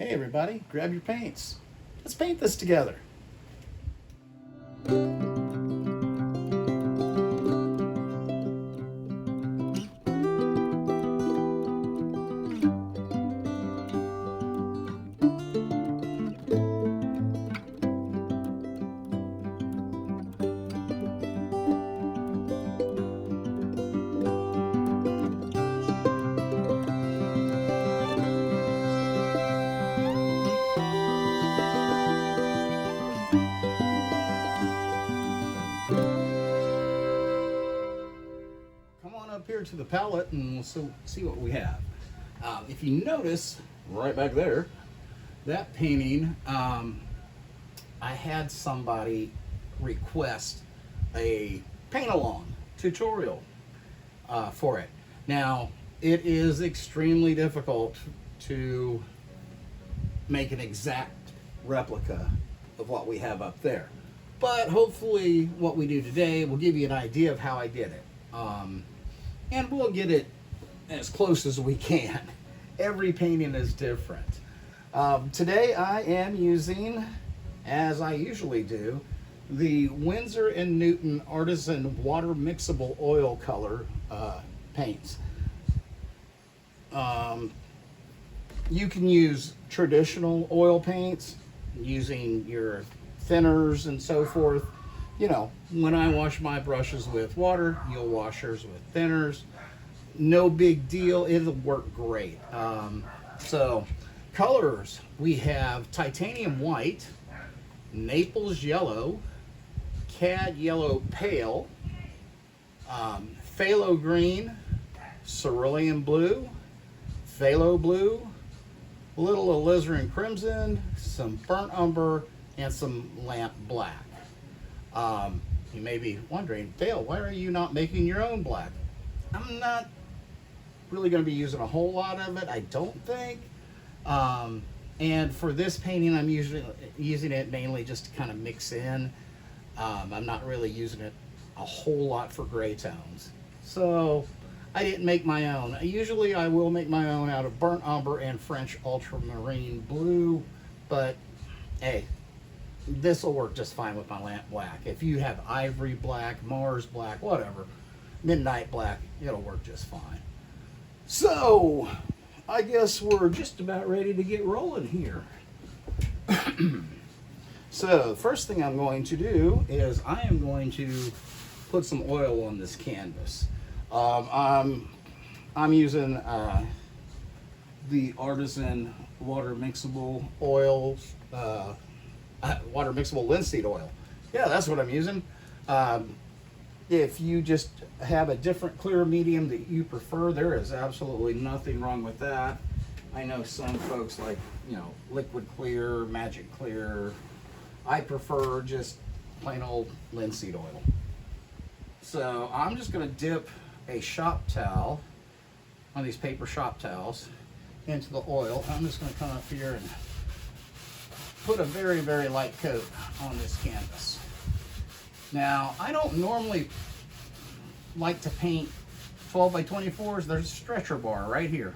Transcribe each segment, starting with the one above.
Hey everybody, grab your paints. Let's paint this together. Up here to the palette and we'll see what we have. If you notice right back there, that painting, I had somebody request a paint along tutorial for it. Now it is extremely difficult to make an exact replica of what we have up there, but hopefully what we do today will give you an idea of how I did it. And we'll get it as close as we can. Every painting is different. Today I am using, as I usually do, the Winsor Newton Artisan water mixable oil color paints. You can use traditional oil paints using your thinners and so forth. You know, when I wash my brushes with water, you'll wash yours with thinners. No big deal, it'll work great. So, colors, we have titanium white, Naples Yellow, Cad Yellow Pale, Phthalo Green, Cerulean Blue, Phthalo Blue, a little Alizarin Crimson, some Burnt Umber, and some Lamp Black. You may be wondering, Dale, why are you not making your own black? I'm not really going to be using a whole lot of it, I don't think. And for this painting, I'm usually using it mainly just to kind of mix in. I'm not really using it a whole lot for gray tones. So I didn't make my own. Usually I will make my own out of Burnt Umber and French Ultramarine Blue, but hey, this will work just fine with my Lamp Black. If you have Ivory Black, Mars Black, whatever, Midnight Black, it'll work just fine. So, I guess we're just about ready to get rolling here. So, the first thing I'm going to do is I am going to put some oil on this canvas. I'm using the Artisan water mixable oils, water mixable linseed oil. Yeah, that's what I'm using. If you just have a different clear medium that you prefer, there is absolutely nothing wrong with that. I know some folks like, you know, liquid clear, magic clear. I prefer just plain old linseed oil. So I'm just going to dip a shop towel, one of these paper shop towels, into the oil. I'm just going to come up here and put a very, very light coat on this canvas. Now, I don't normally like to paint 12 by 24s. There's a stretcher bar right here.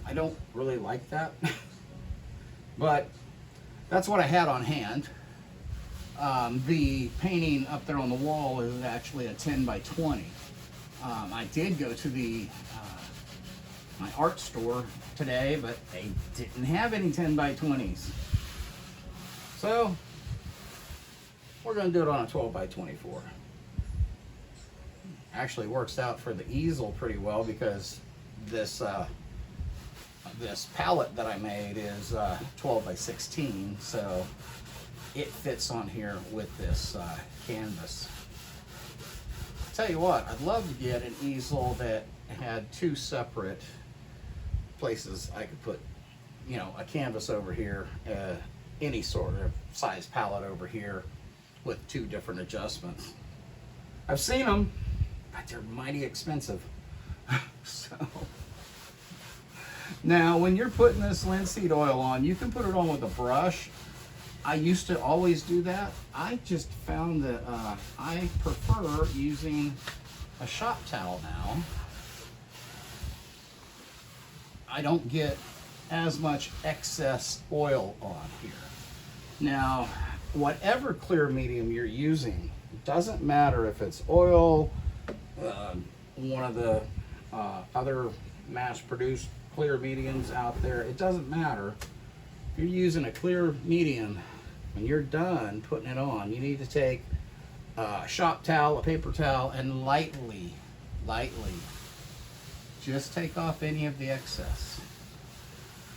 I don't really like that, but that's what I had on hand. The painting up there on the wall is actually a 10 by 20. I did go to the my art store today, but they didn't have any 10 by 20s. So we're going to do it on a 12 by 24. Actually works out for the easel pretty well because this this palette that I made is 12 by 16, so it fits on here with this canvas. Tell you what, I'd love to get an easel that had two separate places I could put, you know, a canvas over here, any sort of size palette over here with two different adjustments. I've seen them, but they're mighty expensive. So now when you're putting this linseed oil on, you can put it on with a brush. I used to always do that. I just found that I prefer using a shop towel now. I don't get as much excess oil on here. Now, whatever clear medium you're using, it doesn't matter if it's oil, one of the other mass-produced clear mediums out there, it doesn't matter. If you're using a clear medium, when you're done putting it on, you need to take a shop towel, a paper towel, and lightly just take off any of the excess.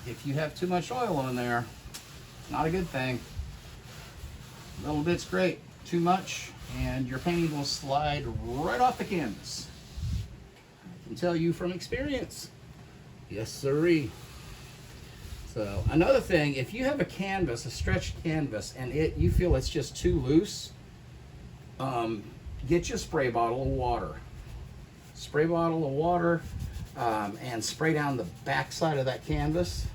If you have too much oil on there, not a good thing. A little bit's great, too much, and your painting will slide right off the canvas. I can tell you from experience. Yes, sirree. So another thing, if you have a canvas, a stretched canvas, and you feel it's just too loose, get you a spray bottle of water. Spray bottle of water, and spray down the back side of that canvas.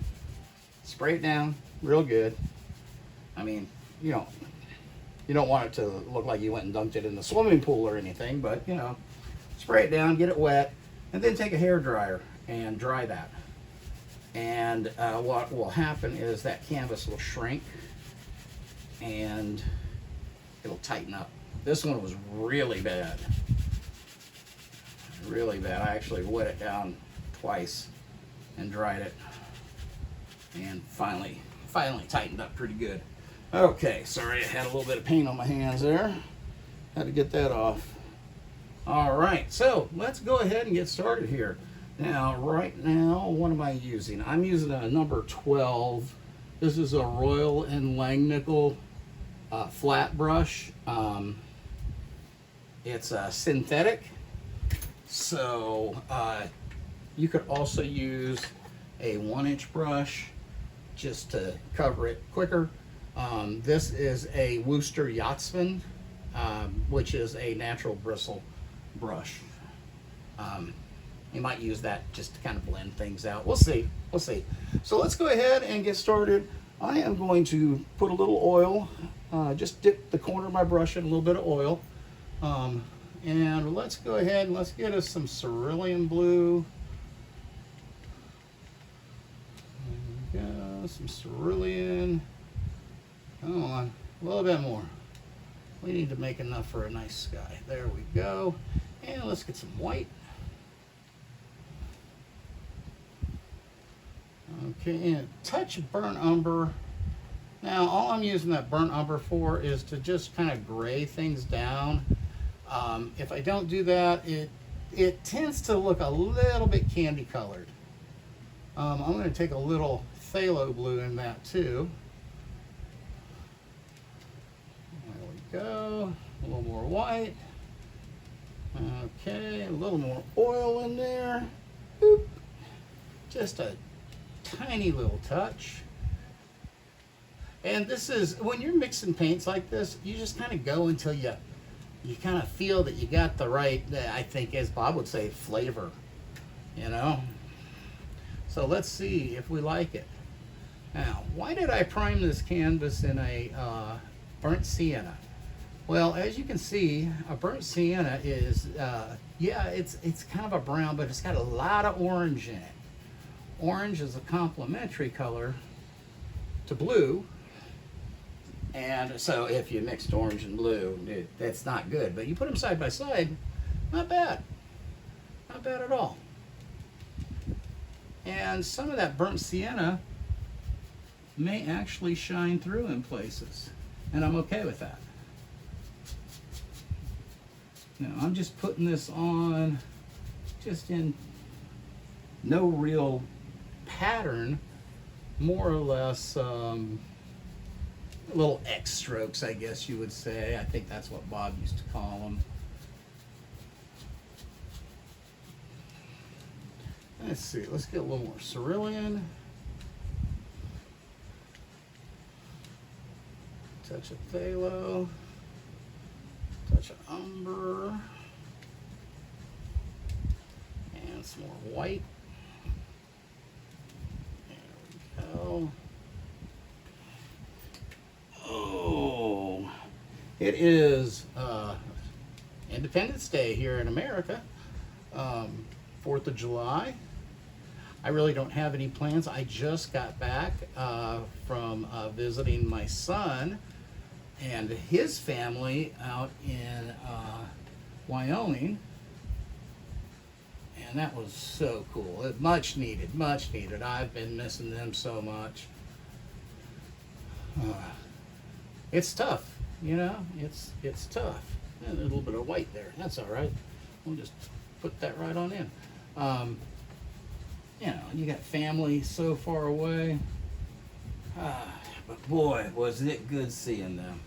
Spray it down real good. I mean, you don't want it to look like you went and dunked it in the swimming pool or anything, but spray it down, get it wet, and then take a hair dryer and dry that. And what will happen is that canvas will shrink and it'll tighten up. This one was really bad. Really bad. I actually wet it down twice and dried it, and finally tightened up pretty good. Okay, sorry, I had a little bit of paint on my hands there. Had to get that off. All right, so let's go ahead and get started here. Now, right now, what am I using? I'm using a number 12. This is a Royal & Langnickel flat brush. It's a synthetic. So you could also use a 1-inch brush just to cover it quicker. This is a Worcester Yachtsman, which is a natural bristle brush. You might use that just to kind of blend things out. We'll see. We'll see. So let's go ahead and get started. I am going to put a little oil, just dip the corner of my brush in a little bit of oil. And let's go ahead and let's get us some Cerulean Blue. There we go, some Cerulean. Come on, a little bit more. We need to make enough for a nice sky. There we go. And let's get some white. Okay, and a touch of burnt umber. Now, all I'm using that burnt umber for is to just kind of gray things down. If I don't do that, it tends to look a little bit candy colored. I'm going to take a little phthalo blue in that too. There we go. A little more white. Okay, a little more oil in there. Boop. Just a tiny little touch. And this is, when you're mixing paints like this, you just kind of go until you kind of feel that you got the right, I think, as Bob would say, flavor, So let's see if we like it. Now, why did I prime this canvas in a burnt sienna? Well, as you can see, a burnt sienna is, it's kind of a brown, but it's got a lot of orange in it. Orange is a complementary color to blue. And so if you mixed orange and blue, that's not good. But you put them side by side, not bad. Not bad at all. And some of that burnt sienna may actually shine through in places. And I'm okay with that. Now I'm just putting this on just in no real pattern, more or less little X strokes, I guess you would say. I think that's what Bob used to call them. Let's see, let's get a little more cerulean. Touch of phthalo. Touch of umber. And some more white. There we go. Oh, it is Independence Day here in America, 4th of July. I really don't have any plans. I just got back from visiting my son and his family out in Wyoming. And that was so cool. Much needed, much needed. I've been missing them so much. It's tough, you know, it's tough. And a little bit of white there, that's all right. We'll just put that right on in. You know, you got family so far away. But boy, was it good seeing them.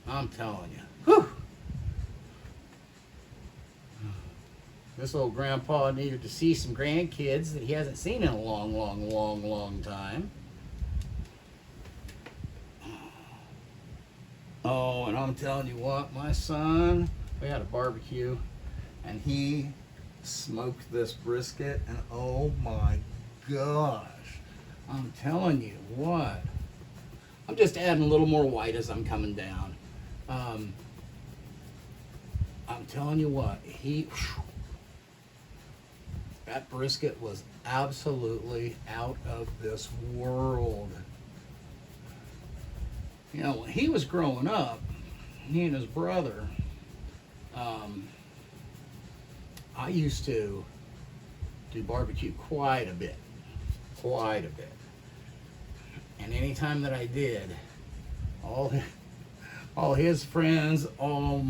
I'm telling you. Whew. This old grandpa needed to see some grandkids that he hasn't seen in a long time. Oh, and I'm telling you what, my son, we had a barbecue, and he smoked this brisket, and oh my gosh, I'm telling you what. I'm just adding a little more white as I'm coming down. I'm telling you what, that brisket was absolutely out of this world. You know, when he was growing up, he and his brother, I used to do barbecue quite a bit. And anytime that I did, all his friends, all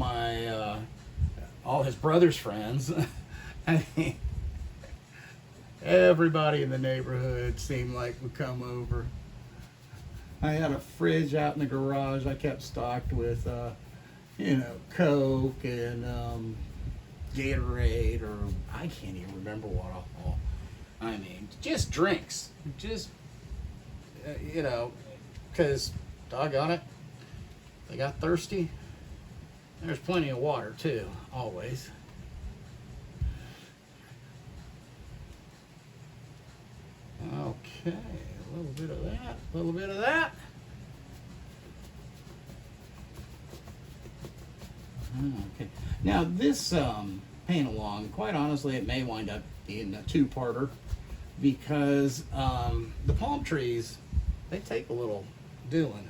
his brother's friends, I mean, everybody in the neighborhood seemed like would come over. I had a fridge out in the garage I kept stocked with, you know, Coke and Gatorade, or I can't even remember what all. I mean, just drinks. Just, you know, because, doggone it, they got thirsty. There's plenty of water, too, always. Okay, a little bit of that, a little bit of that. Okay, now this paint along, quite honestly, it may wind up being a two-parter because the palm trees, they take a little doing.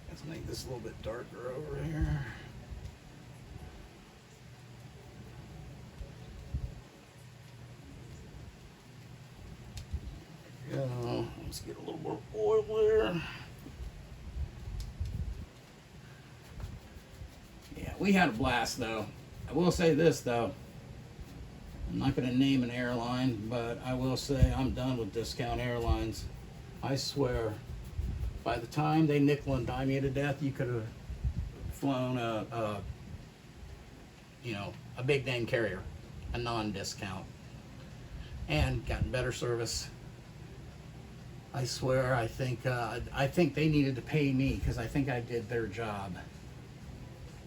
Let's make this a little bit darker over here. Let's get a little more oil there. Yeah, we had a blast though. I will say this though. I'm not going to name an airline, but I will say I'm done with Discount Airlines. I swear, by the time they nickel and dime you to death, you could have flown a big name carrier, a non-discount, and gotten better service. I swear, I think they needed to pay me because I think I did their job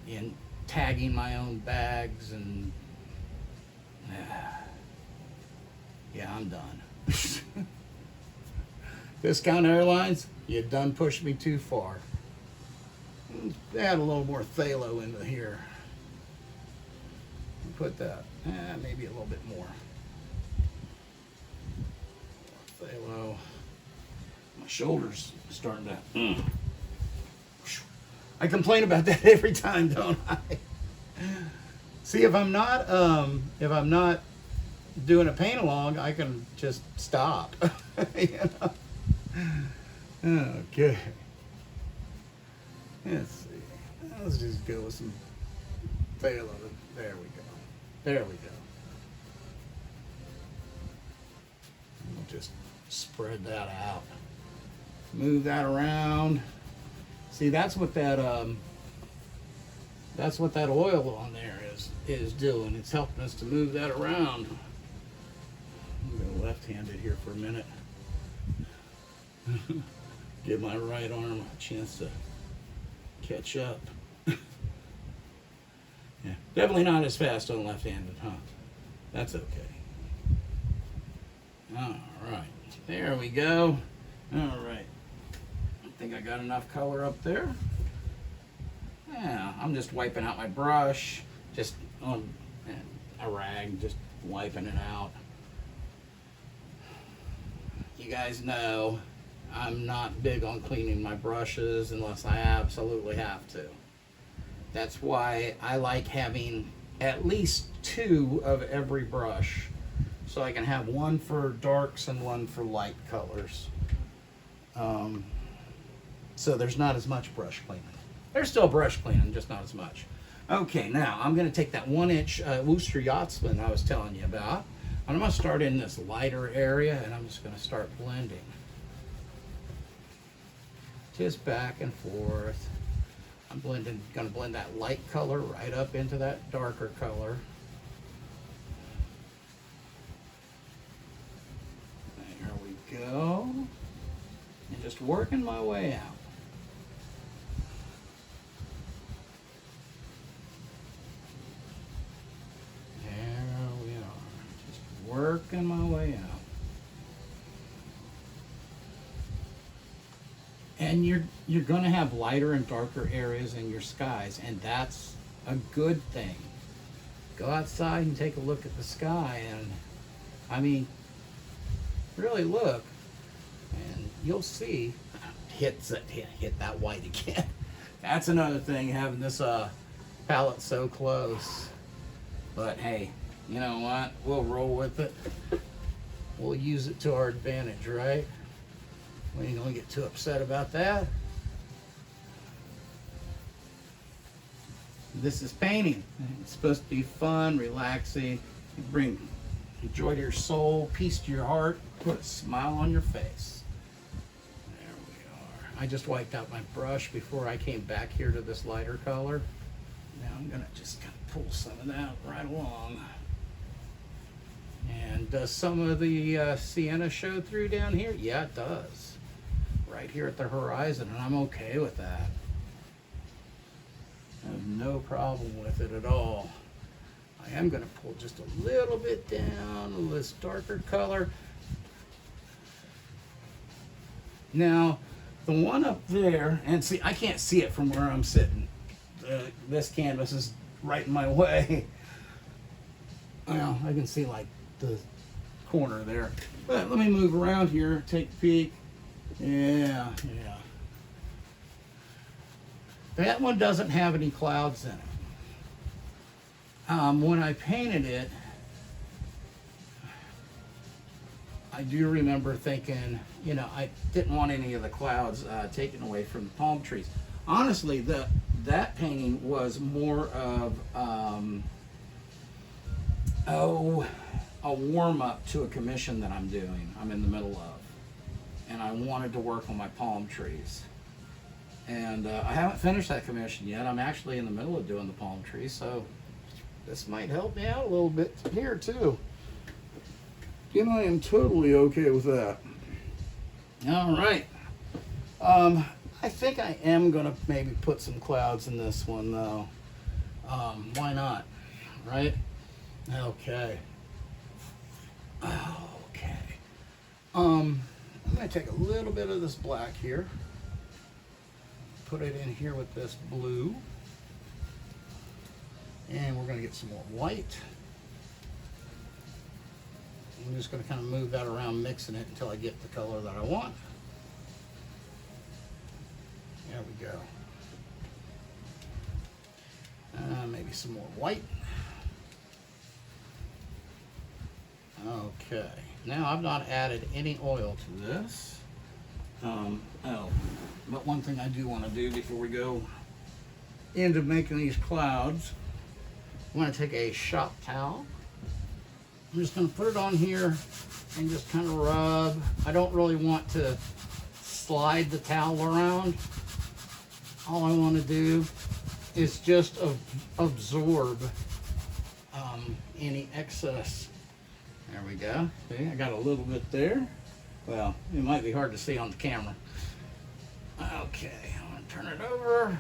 in tagging my own bags and yeah, I'm done. Discount Airlines, you done pushed me too far. Add a little more phthalo into here. Put that, maybe a little bit more. Phthalo. My shoulder's starting to. I complain about that every time, don't I? See, if I'm not doing a paint along, I can just stop. You know? Okay. Let's see. Let's just go with some phthalo. There we go. There we go. We'll just spread that out. Move that around. See, that's what that oil on there is doing. It's helping us to move that around. I'm going to left-handed here for a minute. Give my right arm a chance to catch up. Yeah, definitely not as fast on left-handed, huh? That's okay. All right, there we go. All right. I think I got enough color up there. Yeah, I'm just wiping out my brush, just on a rag, just wiping it out. you guys know I'm not big on cleaning my brushes unless I absolutely have to. That's why I like having at least 2 of every brush, so I can have one for darks and one for light colors. So there's not as much brush cleaning. There's still brush cleaning, just not as much. Okay, now I'm going to take that 1-inch Worcester Yachtsman I was telling you about. I'm going to start in this lighter area, and I'm just going to start blending. Just back and forth. I'm going to blend that light color right up into that darker color. There we go. And just working my way out. There we are. Just working my way out. And you're going to have lighter and darker areas in your skies, and that's a good thing. Go outside and take a look at the sky, and I mean, really look, and you'll see. Hit that white again. That's another thing, having this palette so close. But hey, you know what? We'll roll with it. We'll use it to our advantage, right? We ain't gonna get too upset about that. This is painting. It's supposed to be fun, relaxing. You bring joy to your soul, peace to your heart, put a smile on your face. There we are. I just wiped out my brush before I came back here to this lighter color. Now I'm gonna just kind of pull some of that right along. And does some of the sienna show through down here? Yeah, it does. Right here at the horizon, and I'm okay with that. I have no problem with it at all. I am going to pull just a little bit down this darker color. Now, the one up there, and see, I can't see it from where I'm sitting. This canvas is right in my way. Well, I can see like the corner there. But let me move around here, take a peek. Yeah. That one doesn't have any clouds in it. When I painted it, I do remember thinking, you know, I didn't want any of the clouds taken away from the palm trees. Honestly, that painting was more of a warm-up to a commission that I'm doing. I'm in the middle of. And I wanted to work on my palm trees. And I haven't finished that commission yet. I'm actually in the middle of doing the palm trees, so this might help me out a little bit here too. And I am totally okay with that. All right. I think I am gonna maybe put some clouds in this one though. Why not, right? Okay. Okay. I'm going to take a little bit of this black here, put it in here with this blue, and we're going to get some more white. I'm just going to kind of move that around, mixing it until I get the color that I want. There we go. Maybe some more white. Okay. Now I've not added any oil to this. But one thing I do want to do before we go into making these clouds, I'm going to take a shop towel. I'm just going to put it on here and just kind of rub. I don't really want to slide the towel around. All I want to do is just absorb any excess. There we go. See, I got a little bit there. Well, it might be hard to see on the camera. Okay, I'm going to turn it over.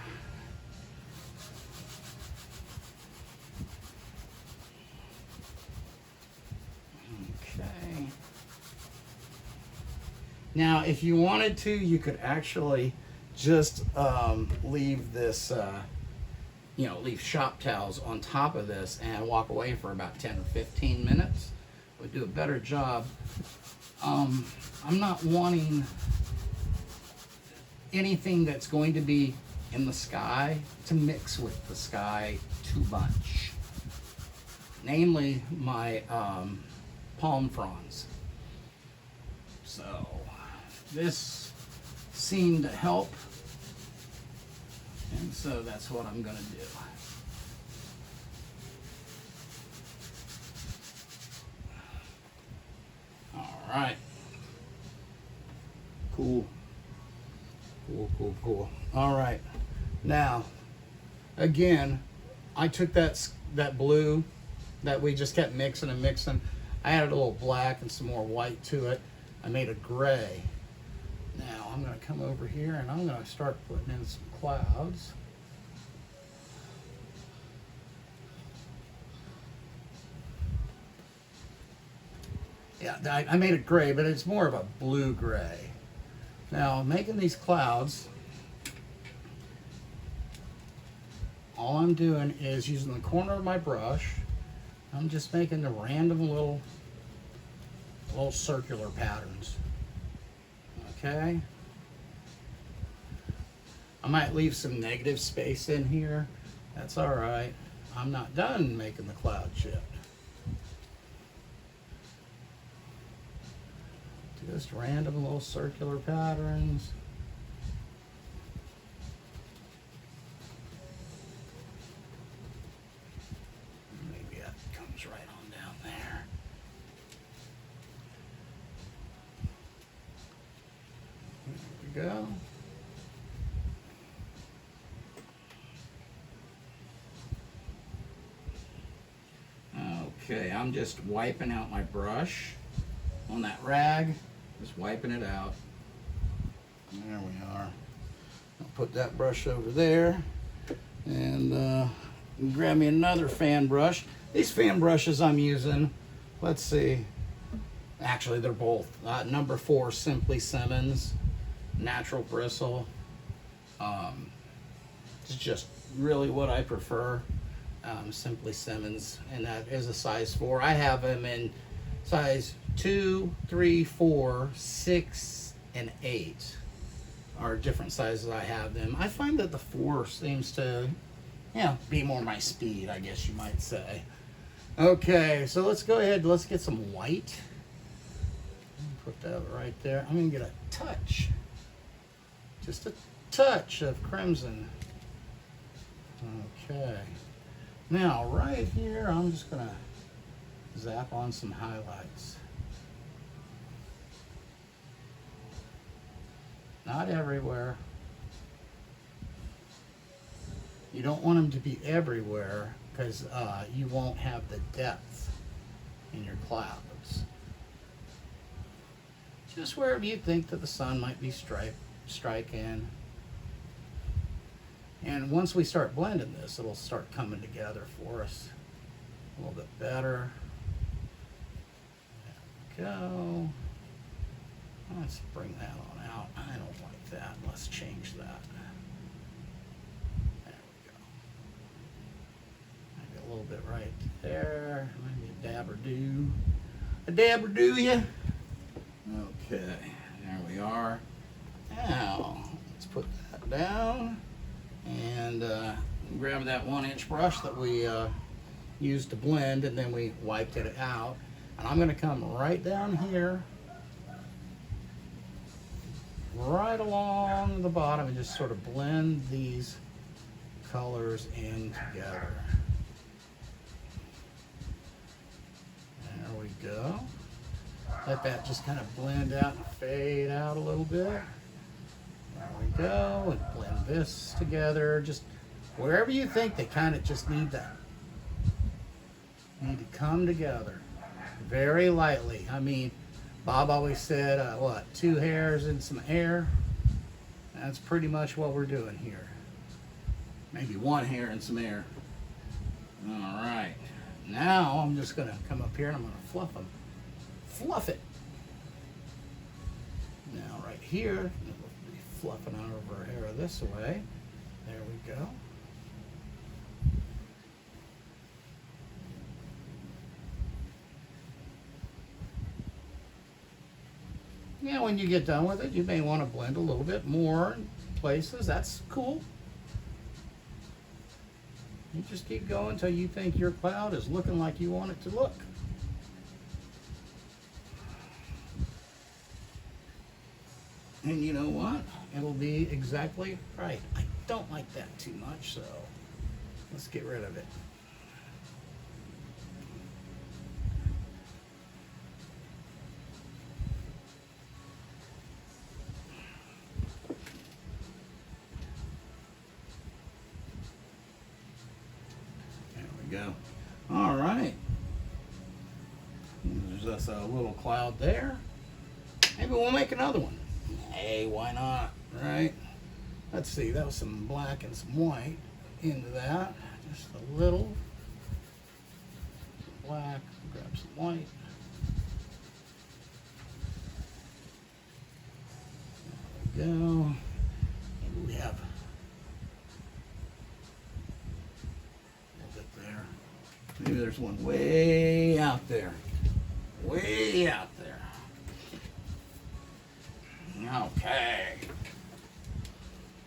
Okay. Now, if you wanted to, you could actually just leave this, leave shop towels on top of this and walk away for about 10 or 15 minutes. Would do a better job I'm not wanting anything that's going to be in the sky to mix with the sky too much. Namely, my palm fronds. So this seemed to help, and so that's what I'm going to do. All right. Cool. Cool. All right. Now, again, I took that blue that we just kept mixing and mixing. I added a little black and some more white to it. I made a gray. Now I'm going to come over here and I'm going to start putting in some clouds. Yeah, I made it gray, but it's more of a blue gray. Now, making these clouds, all I'm doing is using the corner of my brush. I'm just making the random little circular patterns. Okay? I might leave some negative space in here. That's all right. I'm not done making the cloud yet. Just random little circular patterns. Maybe that comes right on down there. There we go. Okay, I'm just wiping out my brush on that rag. Just wiping it out. There we are. I'll put that brush over there and grab me another fan brush. These fan brushes I'm using, let's see, actually they're both number 4 Simply Simmons natural bristle. It's just really what I prefer. Simply Simmons, and that is a size 4. I have them in size 2, 3, 4, 6, and 8 are different sizes I have them. I find that the 4 seems to, be more my speed, I guess you might say. Okay, so let's go ahead, let's get some white. Put that right there. I'm gonna get a touch, just a touch of crimson. Okay, now right here, I'm just gonna zap on some highlights. Not everywhere. You don't want them to be everywhere because you won't have the depth in your clouds. Just wherever you think that the sun might be striking. And once we start blending this, it'll start coming together for us a little bit better. There we go. Let's bring that on out. I don't like that. Let's change that. There we go. Maybe a little bit right there. Maybe a dab or do. A dab or do ya? Okay, there we are. Now, let's put that down and grab that 1-inch brush that we used to blend, and then we wiped it out. And I'm going to come right down here, right along the bottom, and just sort of blend these colors in together. There we go. Let that just kind of blend out and fade out a little bit. There we go. And blend this together. Just wherever you think they kind of just need to come together very lightly. I mean, Bob always said, 2 hairs and some air. That's pretty much what we're doing here. Maybe 1 hair and some air. All right. Now I'm just going to come up here and I'm going to fluff them. Fluff it. Now right here, we'll be fluffing over our hair this way. There we go. Yeah, when you get done with it, you may want to blend a little bit more in places. That's cool. You just keep going until you think your cloud is looking like you want it to look. And you know what? It'll be exactly right. I don't like that too much, so let's get rid of it. There we go. All right. There's just a little cloud there. Maybe we'll make another one. Hey, why not, right? Let's see, that was some black and some white into that. Just a little black, grab some white. There we go. Maybe we have a little bit there. Maybe there's one way out there. Way out there. Okay.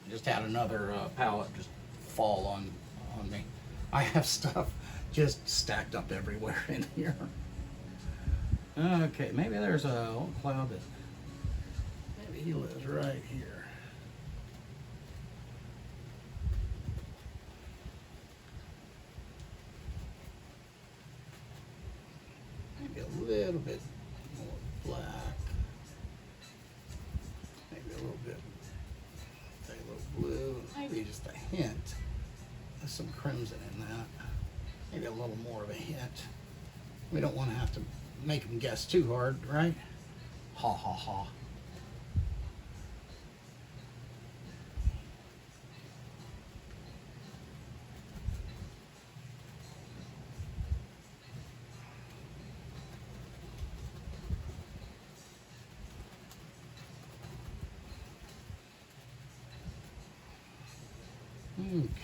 Just had another palette just fall on me. I have stuff just stacked up everywhere in here. Okay, maybe there's a little cloud that maybe he lives right here. Maybe a little bit more black. Maybe a little bit phthalo blue. Maybe just a hint. There's some crimson in that. Maybe a little more of a hint. We don't want to have to make them guess too hard, right? Ha ha ha.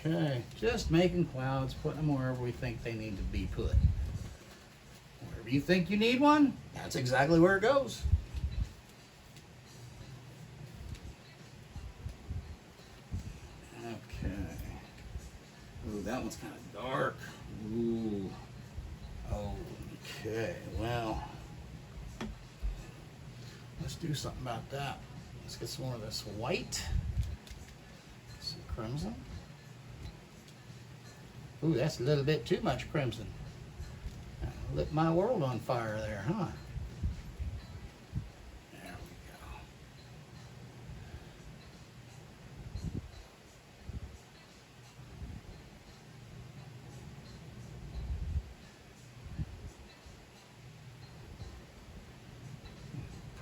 Okay, just making clouds, putting them wherever we think they need to be put. Wherever you think you need one, that's exactly where it goes. Okay. Ooh, that one's kind of dark. Ooh. Okay, well, let's do something about that. Let's get some more of this white. Some crimson. Ooh, that's a little bit too much crimson. Lit my world on fire there, huh? There we go.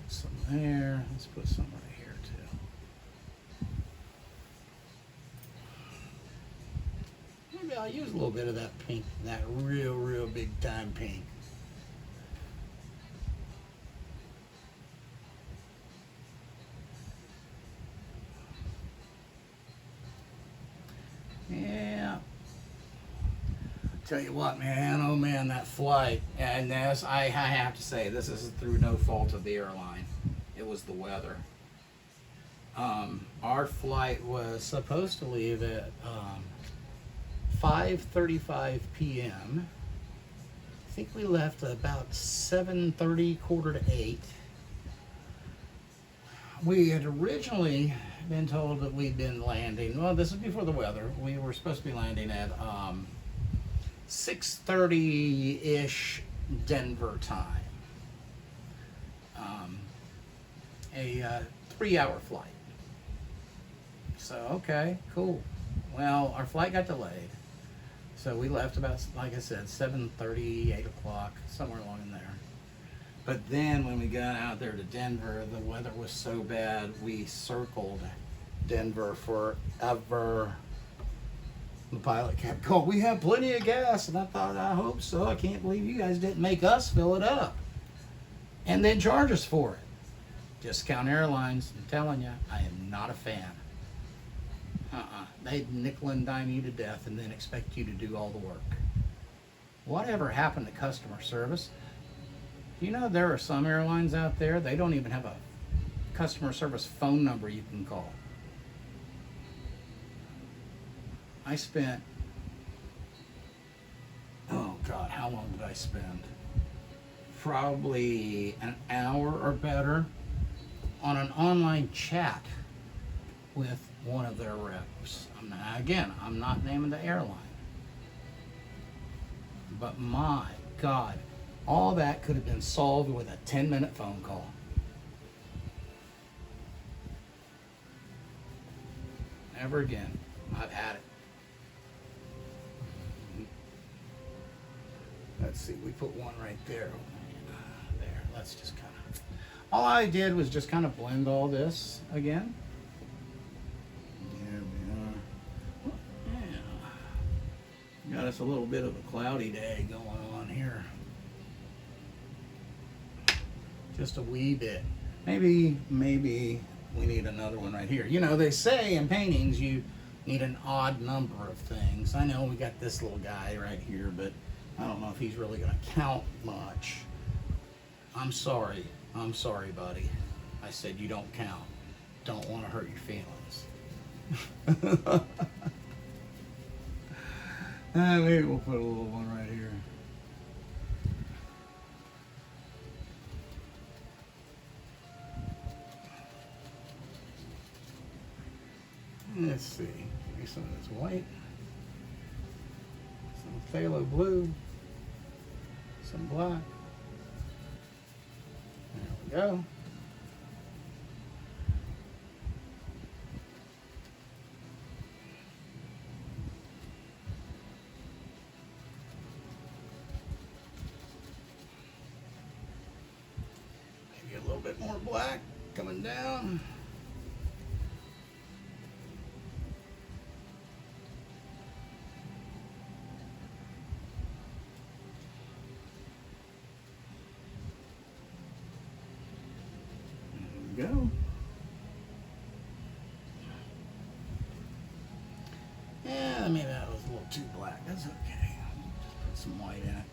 Put some there. Let's put some right here too. Maybe I'll use a little bit of that pink, that real big time pink. Yeah. Tell you what, man, oh man, that flight, and this, I have to say, this is through no fault of the airline. It was the weather. Our flight was supposed to leave at 5:35 p.m. I think we left about 7:30, quarter to 8. We had originally been told that we'd been landing, well, this is before the weather. We were supposed to be landing at 6:30-ish Denver time. A 3-hour flight. So, okay, cool. Well, our flight got delayed. So we left about, like I said, 7:30, 8 o'clock, somewhere along in there. But then when we got out there to Denver, the weather was so bad, we circled Denver forever. The pilot kept going, we have plenty of gas. And I thought, I hope so. I can't believe you guys didn't make us fill it up and then charge us for it. Discount Airlines, I'm telling you, I am not a fan. They'd nickel and dime you to death and then expect you to do all the work. Whatever happened to customer service? You know, there are some airlines out there, they don't even have a customer service phone number you can call. I spent, oh God, how long did I spend? Probably an hour or better on an online chat with one of their reps. I'm not naming the airline. But my God, all that could have been solved with a 10-minute phone call. Never again. I've had it. Let's see, we put one right there. There, let's just kind of, all I did was just kind of blend all this again. There we are. Yeah. Got us a little bit of a cloudy day going on here. Just a wee bit. Maybe we need another one right here. You know, they say in paintings you need an odd number of things. I know we got this little guy right here, but I don't know if he's really going to count much. I'm sorry, buddy. I said you don't count. Don't want to hurt your feelings. Maybe we'll put a little one right here. Let's see. Maybe some of this white. Some phthalo blue. Some black. There we go. Maybe a little bit more black coming down. Go. Yeah, maybe that was a little too black. That's okay. Just put some white in it.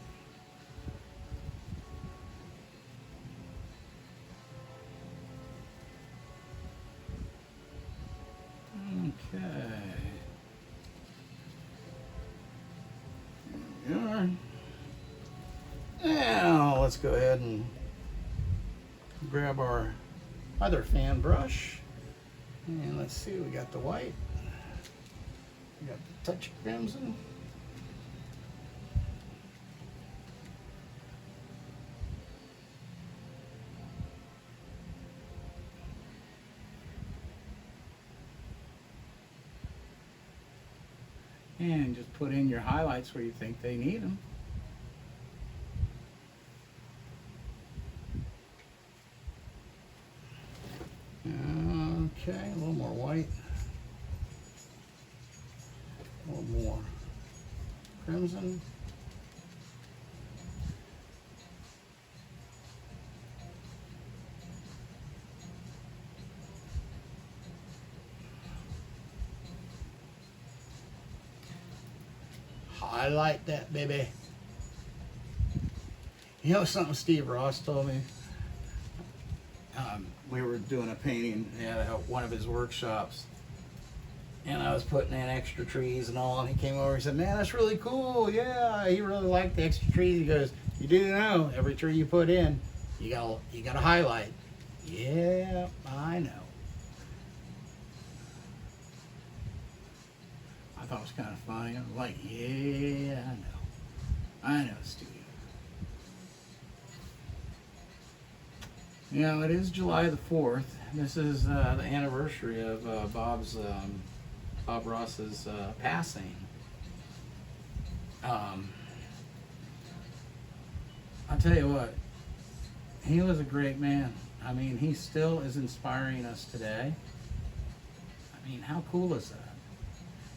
Okay. There we are. Now let's go ahead and grab our other fan brush, and let's see, we got the white, we got the touch of crimson, and just put in your highlights where you think they need them. Okay, a little more white, a little more crimson, highlight that baby. You know something Steve Ross told me? We were doing a painting at one of his workshops, and I was putting in extra trees and all, and he came over and said, man, that's really cool. Yeah, he really liked the extra trees. He goes, you do know every tree you put in, you gotta highlight. Yeah, I know. I thought it was kind of funny. I was like, yeah, I know, Steve. You know, it is July the 4th. This is the anniversary of Bob Ross's passing. I'll tell you what, he was a great man. I mean, he still is inspiring us today. I mean, how cool is that?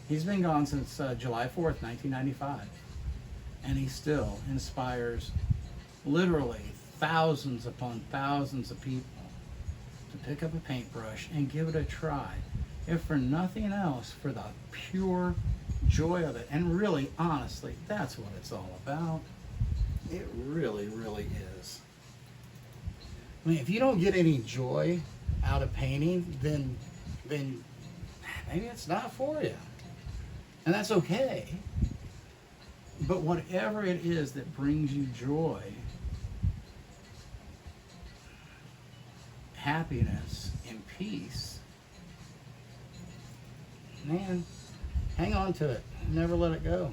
He's been gone since July 4th, 1995. And he still inspires literally thousands upon thousands of people to pick up a paintbrush and give it a try. If for nothing else, for the pure joy of it. And really, honestly, that's what it's all about. It really, really is. I mean, if you don't get any joy out of painting, then maybe it's not for you. And that's okay. But whatever it is that brings you joy, happiness, and peace, man, hang on to it. Never let it go.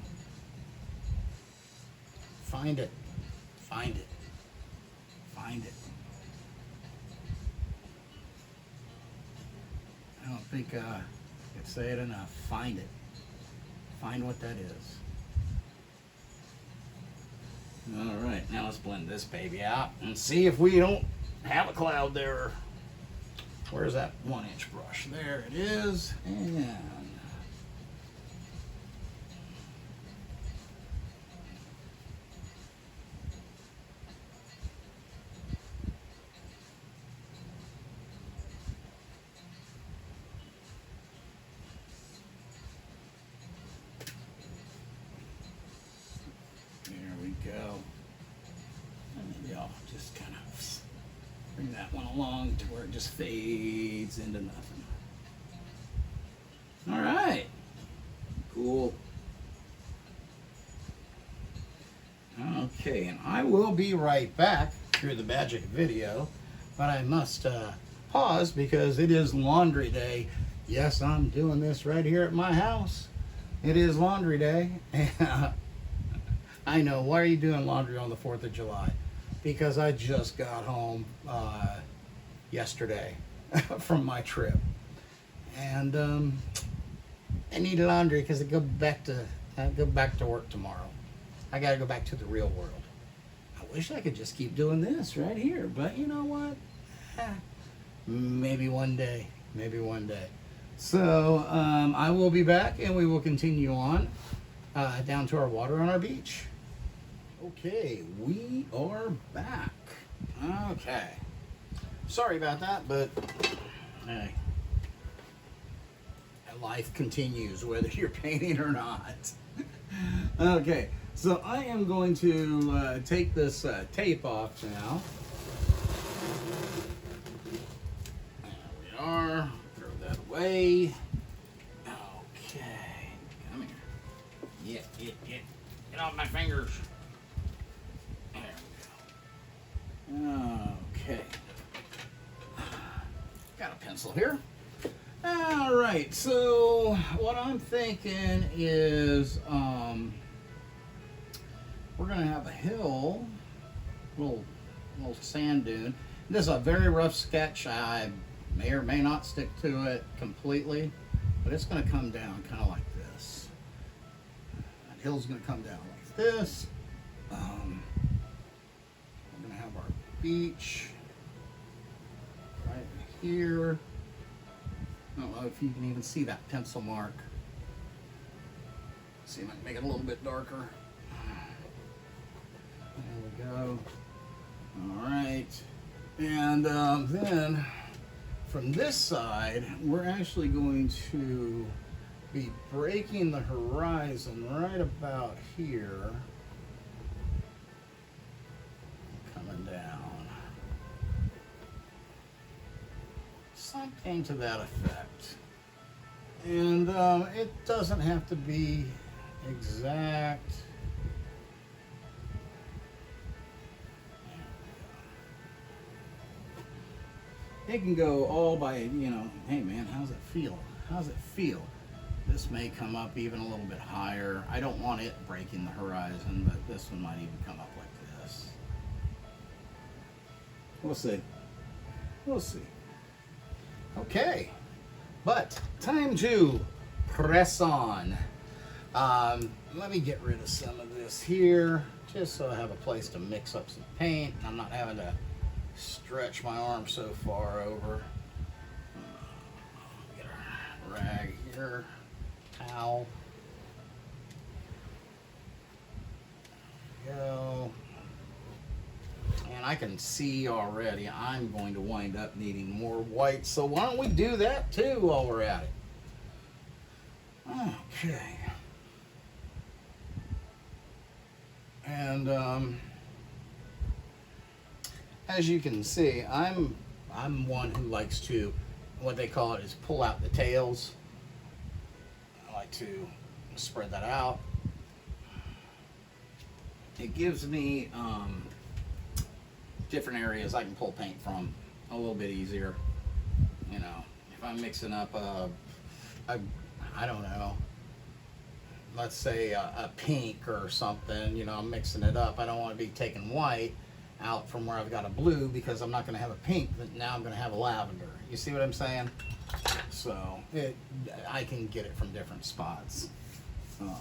Find it. Find it. Find it. I don't think I could say it enough. Find it. Find what that is. All right, now let's blend this baby out and see if we don't have a cloud there. Where's that 1-inch brush? There it is. And go. And maybe I'll just kind of bring that one along to where it just fades into nothing. All right. Cool. Okay, and I will be right back through the magic video, but I must pause because it is laundry day. Yes, I'm doing this right here at my house. It is laundry day. I know. Why are you doing laundry on the 4th of July? Because I just got home yesterday from my trip. And I need laundry because I go back to work tomorrow. I got to go back to the real world. I wish I could just keep doing this right here. But you know what? Maybe one day. Maybe one day. So I will be back and we will continue on down to our water on our beach. Okay, we are back. Okay. Sorry about that, but hey, life continues whether you're painting or not. Okay, so I am going to take this tape off now. There we are. Throw that away. Okay, come here. Get off my fingers. Okay. Got a pencil here. All right, so what I'm thinking is we're gonna have a hill, little sand dune. This is a very rough sketch. I may or may not stick to it completely, but it's gonna come down kind of like this. That hill's gonna come down like this. Beach right here. I don't know if you can even see that pencil mark. See if I can make it a little bit darker. There we go. All right, and then from this side we're actually going to be breaking the horizon right about here, coming down. Something to that effect. And it doesn't have to be exact. It can go all by, you know, hey man, how's it feel? How's it feel? This may come up even a little bit higher. I don't want it breaking the horizon, but this one might even come up like this. We'll see. We'll see. Okay, but time to press on. Let me get rid of some of this here, just so I have a place to mix up some paint. I'm not having to stretch my arm so far over. Get a rag here, towel. There we go. And I can see already I'm going to wind up needing more white, so why don't we do that too while we're at it? Okay. And as you can see, I'm I'm one who likes to, what they call it is pull out the tails. I like to spread that out. It gives me different areas I can pull paint from a little bit easier. You know, if I'm mixing up I don't know, let's say a pink or something, you know, I'm mixing it up. I don't want to be taking white out from where I've got a blue because I'm not going to have a pink, but now I'm going to have a lavender. You see what I'm saying? So I can get it from different spots. I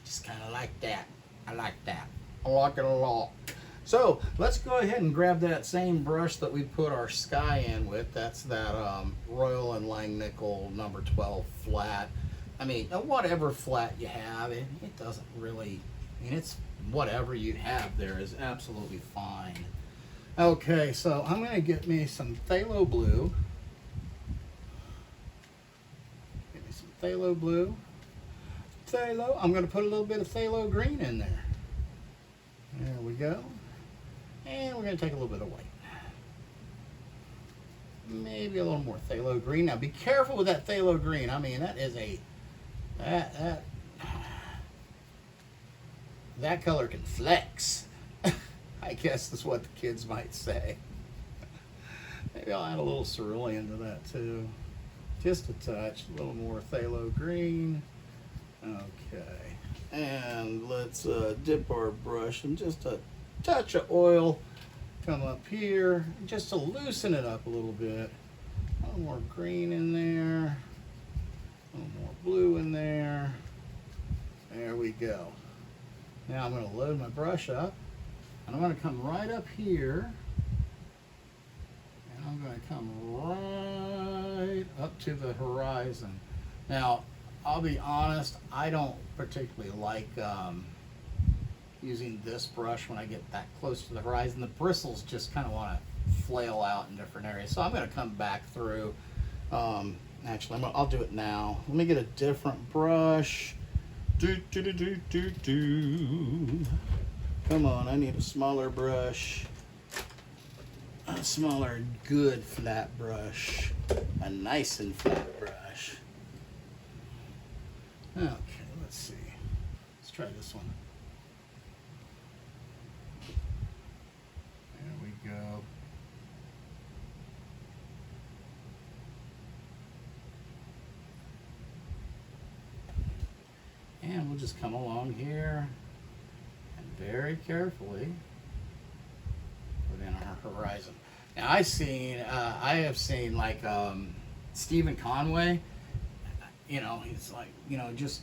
just kind of like that. I like that. I like it a lot. So let's go ahead and grab that same brush that we put our sky in with. That's that Royal and Langnickel number 12 flat. I mean, whatever flat you have, it doesn't really, I mean, it's whatever you have there is absolutely fine. Okay, so I'm going to get me some Phthalo Blue. Get me some Phthalo Blue. Phthalo, I'm going to put a little bit of Phthalo Green in there. There we go. And we're going to take a little bit of white. Maybe a little more Phthalo Green. Now be careful with that Phthalo Green. I mean, that is a, that color can flex. I guess that's what the kids might say. Maybe I'll add a little cerulean to that too. Just a touch, a little more Phthalo Green. Okay. And let's dip our brush in just a touch of oil. Come up here just to loosen it up a little bit. A little more green in there. A little more blue in there. There we go. Now I'm going to load my brush up. And I'm going to come right up here. And I'm going to come right up to the horizon. Now, I'll be honest, I don't particularly like using this brush when I get that close to the horizon. The bristles just kind of want to flail out in different areas. So I'm going to come back through. Actually, I'll do it now. Let me get a different brush. Come on, I need a smaller brush. A smaller, good flat brush. A nice and flat brush. Okay, let's see. Let's try this one. There we go. And we'll just come along here and very carefully put in our horizon. Now I have seen like Stephen Conway. You know, he's like, you know, just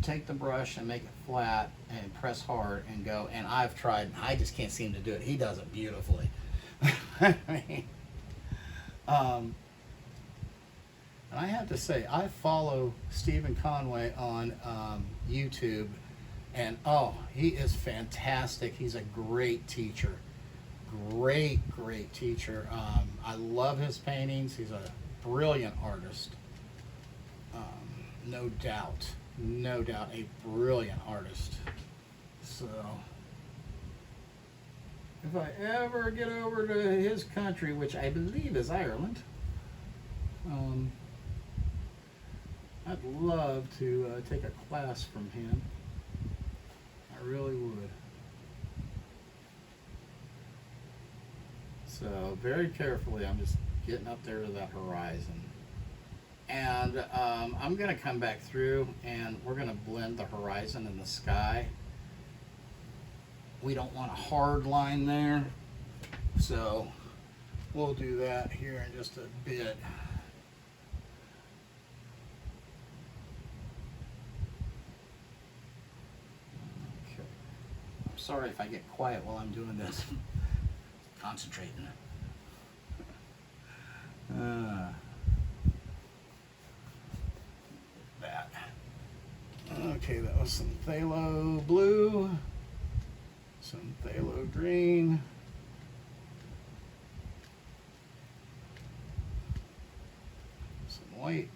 take the brush and make it flat and press hard and go. And I've tried, and I just can't seem to do it. He does it beautifully. I mean, and I have to say, I follow Stephen Conway on YouTube, and oh, he is fantastic. He's a great teacher. Great teacher. I love his paintings. He's a brilliant artist. No doubt, a brilliant artist. So, if I ever get over to his country, which I believe is Ireland, I'd love to take a class from him. I really would. So, very carefully, I'm just getting up there to that horizon. And I'm going to come back through and we're going to blend the horizon and the sky. We don't want a hard line there, so we'll do that here in just a bit. Okay. I'm sorry if I get quiet while I'm doing this. Concentrating. Okay, that was some Phthalo Blue, some Phthalo Green, some white,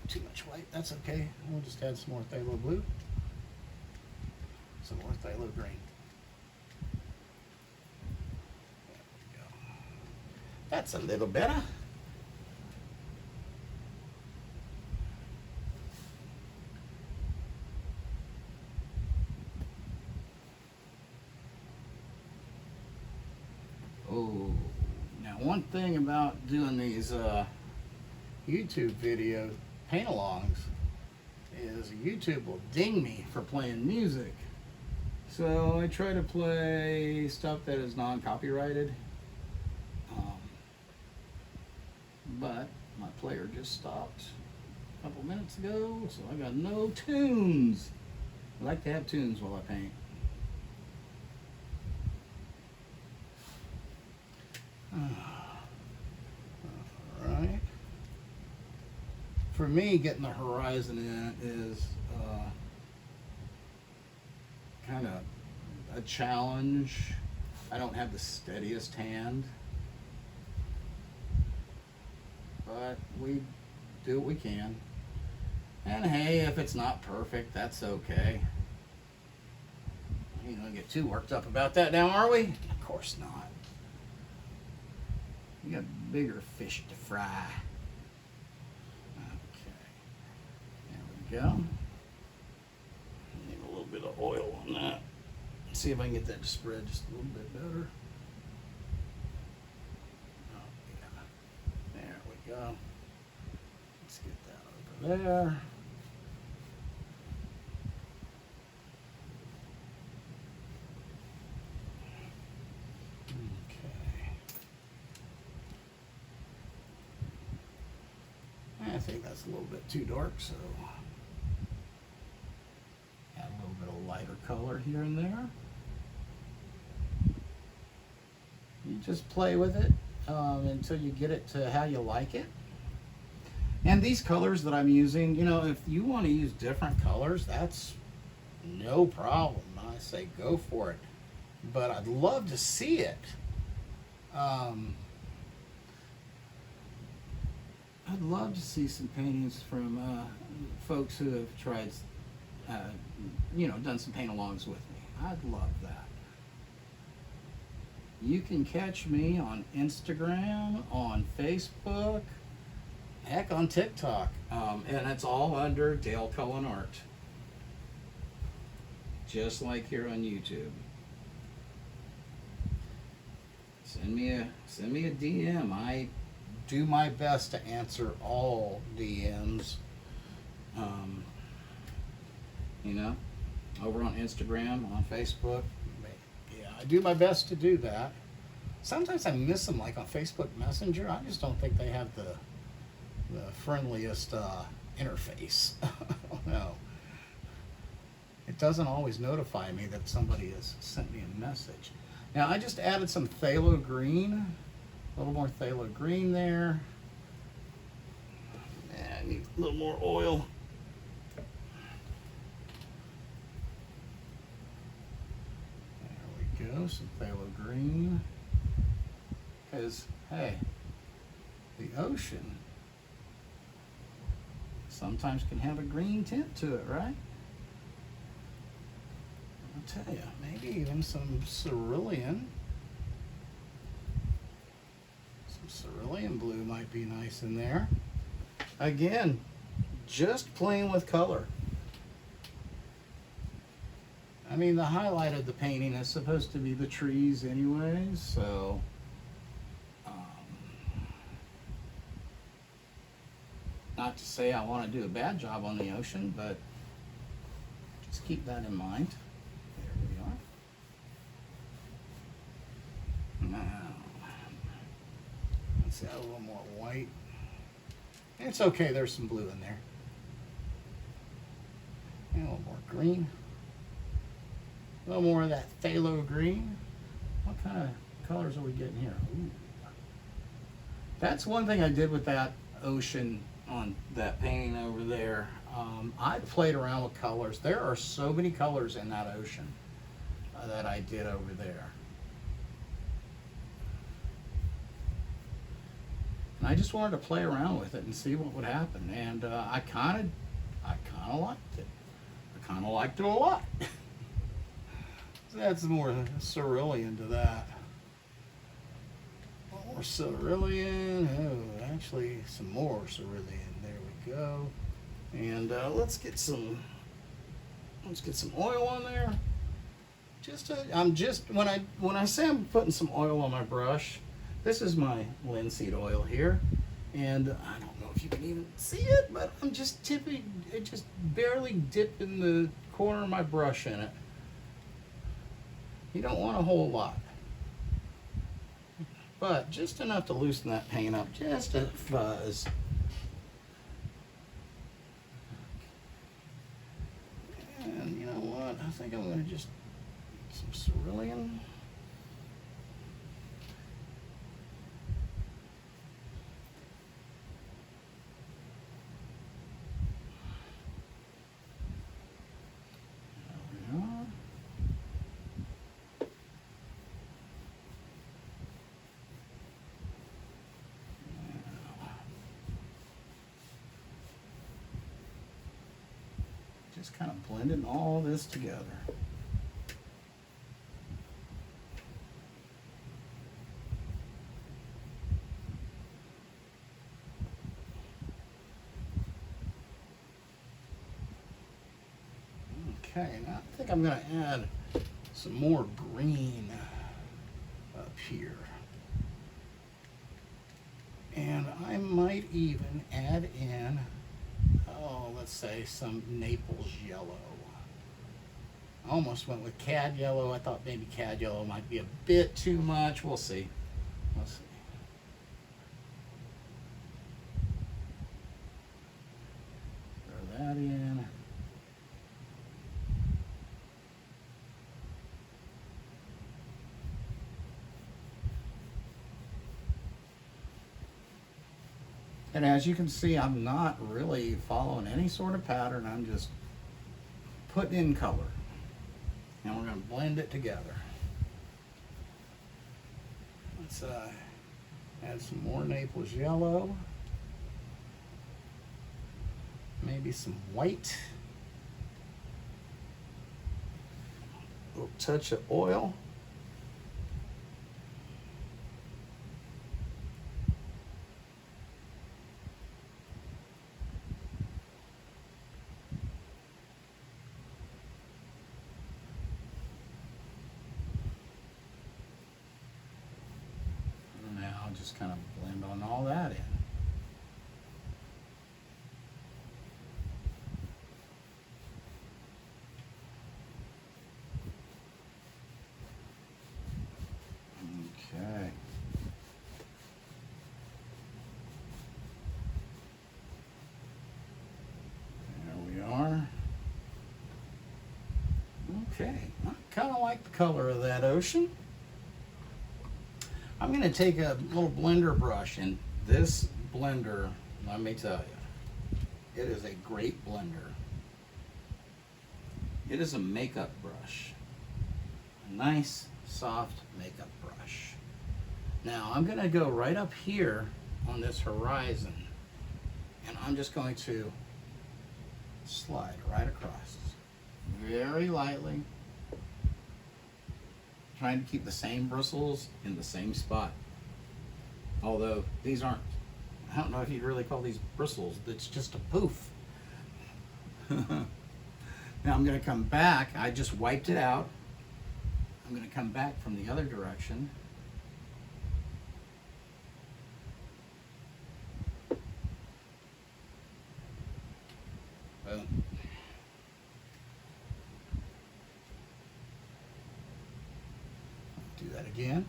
too much white, that's okay, we'll just add some more Phthalo Blue, some more Phthalo Green. That's a little better. Oh, now one thing about doing these YouTube video paint-alongs is YouTube will ding me for playing music. So I try to play stuff that is non-copyrighted. But my player just stopped a couple minutes ago, so I got no tunes. I like to have tunes while I paint. Alright. For me, getting the horizon in is kind of a challenge. I don't have the steadiest hand, but we do what we can. And hey, if it's not perfect, that's okay. We ain't gonna get too worked up about that now, are we? Of course not. We got bigger fish to fry. Okay, there we go. Need a little bit of oil on that. Let's see if I can get that to spread just a little bit better. Oh, yeah. There we go. Let's get that over there. I think that's a little bit too dark, so add a little bit of lighter color here and there. You just play with it until you get it to how you like it. And these colors that I'm using, you know, if you want to use different colors, that's no problem. I say go for it. But I'd love to see it. I'd love to see some paintings from folks who have tried, you know, done some paint-alongs with me. I'd love that. You can catch me on Instagram, on Facebook, heck, on TikTok, and it's all under Dale Cullen Art, just like here on YouTube. Send me a DM. I do my best to answer all DMs. You know, over on Instagram, on Facebook. Yeah, I do my best to do that. Sometimes I miss them, like on Facebook Messenger. I just don't think they have the friendliest interface. No. It doesn't always notify me that somebody has sent me a message. Now, I just added some Phthalo Green. A little more Phthalo Green there. And I need a little more oil. There we go, some Phthalo Green. Because, hey, the ocean sometimes can have a green tint to it, right? I'll tell you, maybe even some cerulean. Cerulean Blue might be nice in there. Again, just playing with color. I mean, the highlight of the painting is supposed to be the trees anyways, so not to say I want to do a bad job on the ocean, but just keep that in mind. There we are. Now, let's add a little more white. It's okay, there's some blue in there. And a little more green. A little more of that phthalo green. What kind of colors are we getting here? Ooh. That's one thing I did with that ocean on that painting over there. I played around with colors. There are so many colors in that ocean that I did over there. And I just wanted to play around with it and see what would happen. And I kind of liked it. I kind of liked it a lot. So add some more cerulean to that. more cerulean. Oh, actually, some more cerulean. There we go. And let's get some oil on there. When I say I'm putting some oil on my brush, this is my linseed oil here, and I don't know if you can even see it, but I'm just barely dipping the corner of my brush in it. You don't want a whole lot, but just enough to loosen that paint up, just a fuzz. And you know what? I think I'm going to just some cerulean. There we are. Just kind of blending all this together. Okay, now I think I'm going to add some more green up here. And I might even add in, oh, let's say some Naples Yellow. I almost went with Cad Yellow. I thought maybe Cad Yellow might be a bit too much. We'll see. We'll see. Throw that in. And as you can see, I'm not really following any sort of pattern. I'm just putting in color. And we're going to blend it together. Let's add some more Naples Yellow. Maybe some white. A little touch of oil. Just kind of blend on all that in. Okay. There we are. Okay. I kind of like the color of that ocean. I'm going to take a little blender brush, and this blender, let me tell you, it is a great blender. It is a makeup brush, a nice, soft makeup brush. Now, I'm going to go right up here on this horizon, and I'm just going to slide right across, very lightly. Trying to keep the same bristles in the same spot. Although these aren't, I don't know if you'd really call these bristles, it's just a poof. Now I'm going to come back, I just wiped it out. I'm going to come back from the other direction. Boom. Do that again.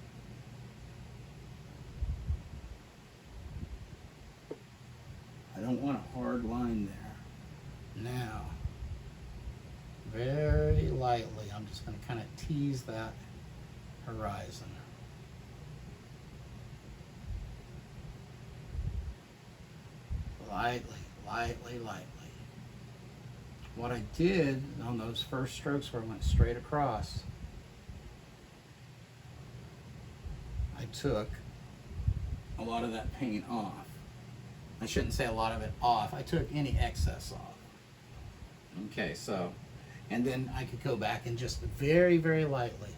I don't want a hard line there. Now, very lightly, I'm just going to kind of tease that horizon. Lightly, lightly, lightly. What I did on those first strokes where I went straight across, I took a lot of that paint off. I shouldn't say a lot of it off. I took any excess off. Okay, so, and then I could go back and just very, very lightly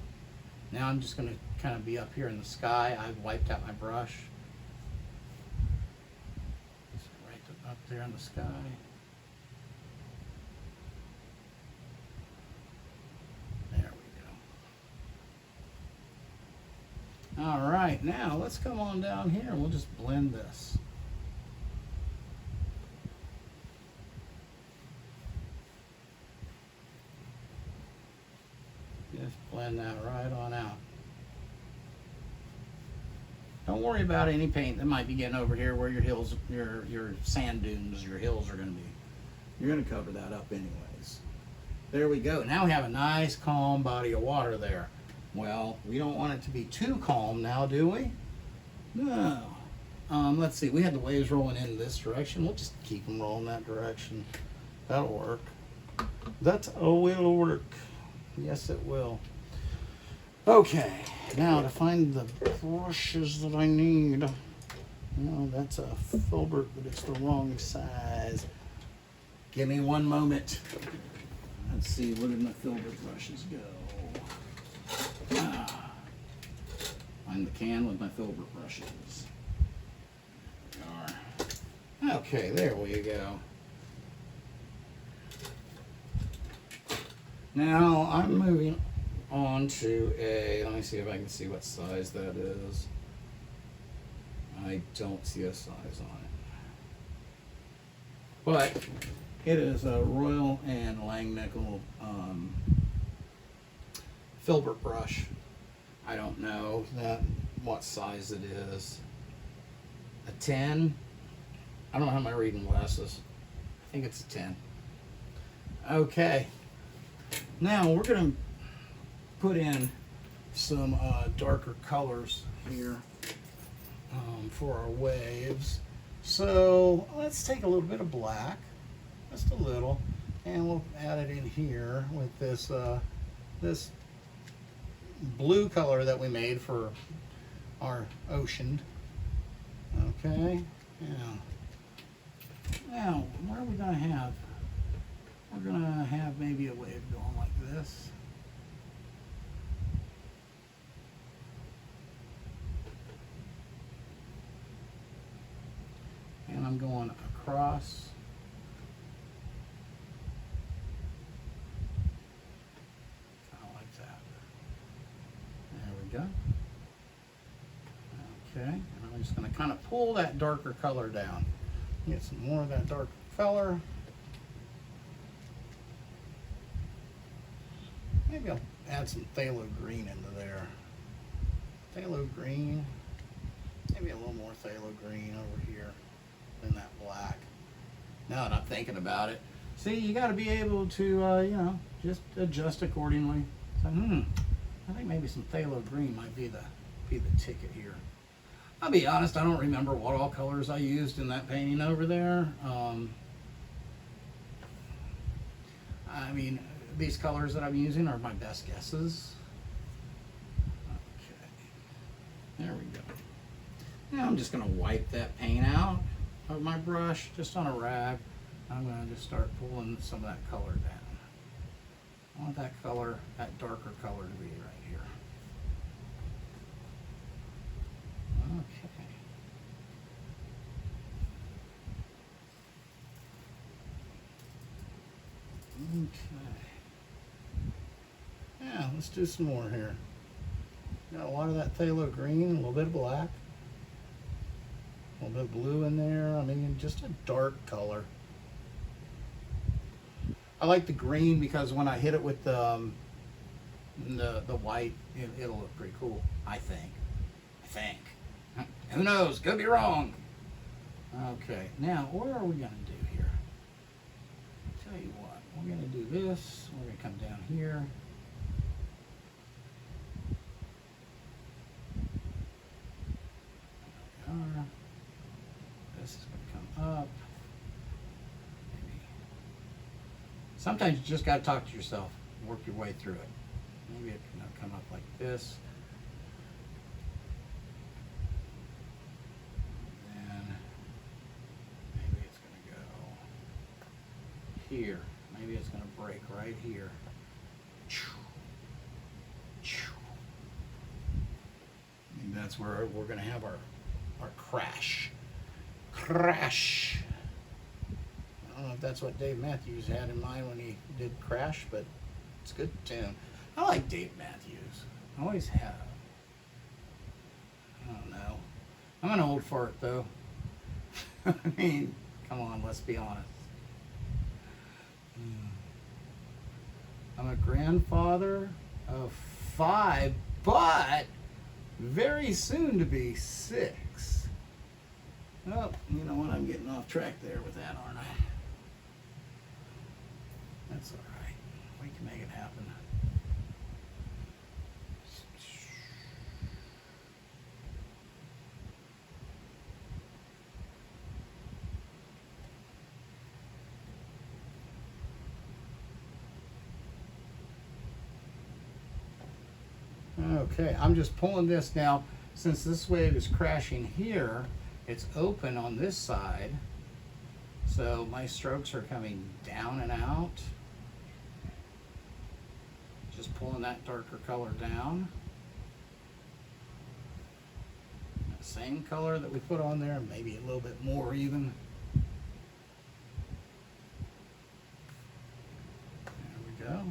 Now I'm just going to kind of be up here in the sky. I've wiped out my brush. Just right up there in the sky. There we go. All right, now let's come on down here and we'll just blend this. Just blend that right on out. Don't worry about any paint that might be getting over here where your hills, your sand dunes, your hills are going to be. You're going to cover that up anyways. There we go. Now we have a nice calm body of water there. Well, we don't want it to be too calm now, do we? No. Let's see. We had the waves rolling in this direction. We'll just keep them rolling that direction. That'll work. That will work. Yes, it will. Okay, now to find the brushes that I need. No, that's a filbert, but it's the wrong size. Give me one moment. Let's see, where did my filbert brushes go? Find the can with my filbert brushes. There we are. Okay, there we go. Now I'm moving on to a, let me see if I can see what size that is. I don't see a size on it. But it is a Royal and Langnickel filbert brush. I don't know what size it is. A 10? I don't have my reading glasses. I think it's a 10. Okay. Now we're going to put in some darker colors here for our waves. So let's take a little bit of black, just a little, and we'll add it in here with this this blue color that we made for our ocean. Okay. Now what are we going to have? We're going to have maybe a wave going like this. And I'm going across. Kind of like that. There we go. Okay, and I'm just going to kind of pull that darker color down. Get some more of that darker color. Maybe I'll add some phthalo green into there. Phthalo green. Maybe a little more phthalo green over here than that black. Now that I'm thinking about it. See, you got to be able to, you know, just adjust accordingly. So, I think maybe some phthalo green might be the ticket here. I'll be honest, I don't remember what all colors I used in that painting over there. I mean, these colors that I'm using are my best guesses. Okay, there we go. Now I'm just going to wipe that paint out of my brush, just on a rag. I'm going to just start pulling some of that color down. I want that color, that darker color to be right here. Okay. Okay. Yeah, let's do some more here. Got a lot of that phthalo green, a little bit of black, a little bit of blue in there. I mean, just a dark color. I like the green because when I hit it with the white, it'll look pretty cool. I think. Who knows? Could be wrong. Okay, now what are we gonna do here? I'll tell you what. We're gonna do this. We're gonna come down here. There we are. This is gonna come up. Maybe. Sometimes you just gotta talk to yourself, work your way through it. Maybe it can come up like this. Here. Maybe it's going to break right here. that's where we're going to have our crash. Crash. I don't know if that's what Dave Matthews had in mind when he did Crash, but it's a good tune. I like Dave Matthews. I always have. I don't know. I'm an old fart, though. I mean, come on, let's be honest. I'm a grandfather of 5, but very soon to be 6. Oh, you know what? I'm getting off track there with that, aren't I? That's all right. We can make it happen. Okay, I'm just pulling this now. Since this wave is crashing here, it's open on this side. So my strokes are coming down and out. Just pulling that darker color down. That same color that we put on there, maybe a little bit more even. There we go.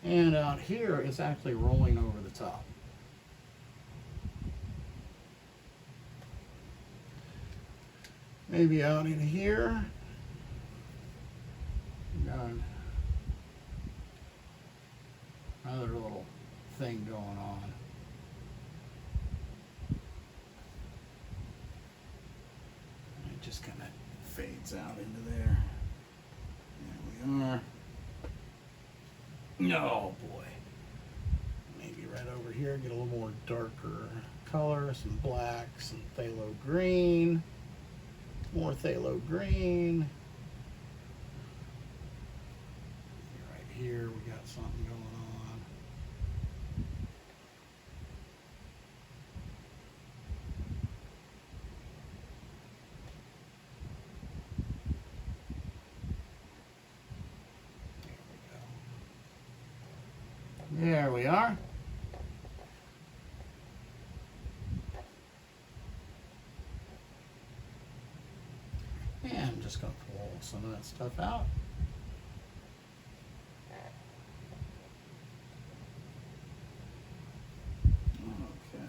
And out here, it's actually rolling over the top. Maybe out in here. Got another little thing going on. It just kind of fades out into there. There we are. No, boy. Maybe right over here, get a little more darker color, some black, some phthalo green, more phthalo green. Right here, we got something going on. There we are. And I'm just going to pull some of that stuff out. Okay.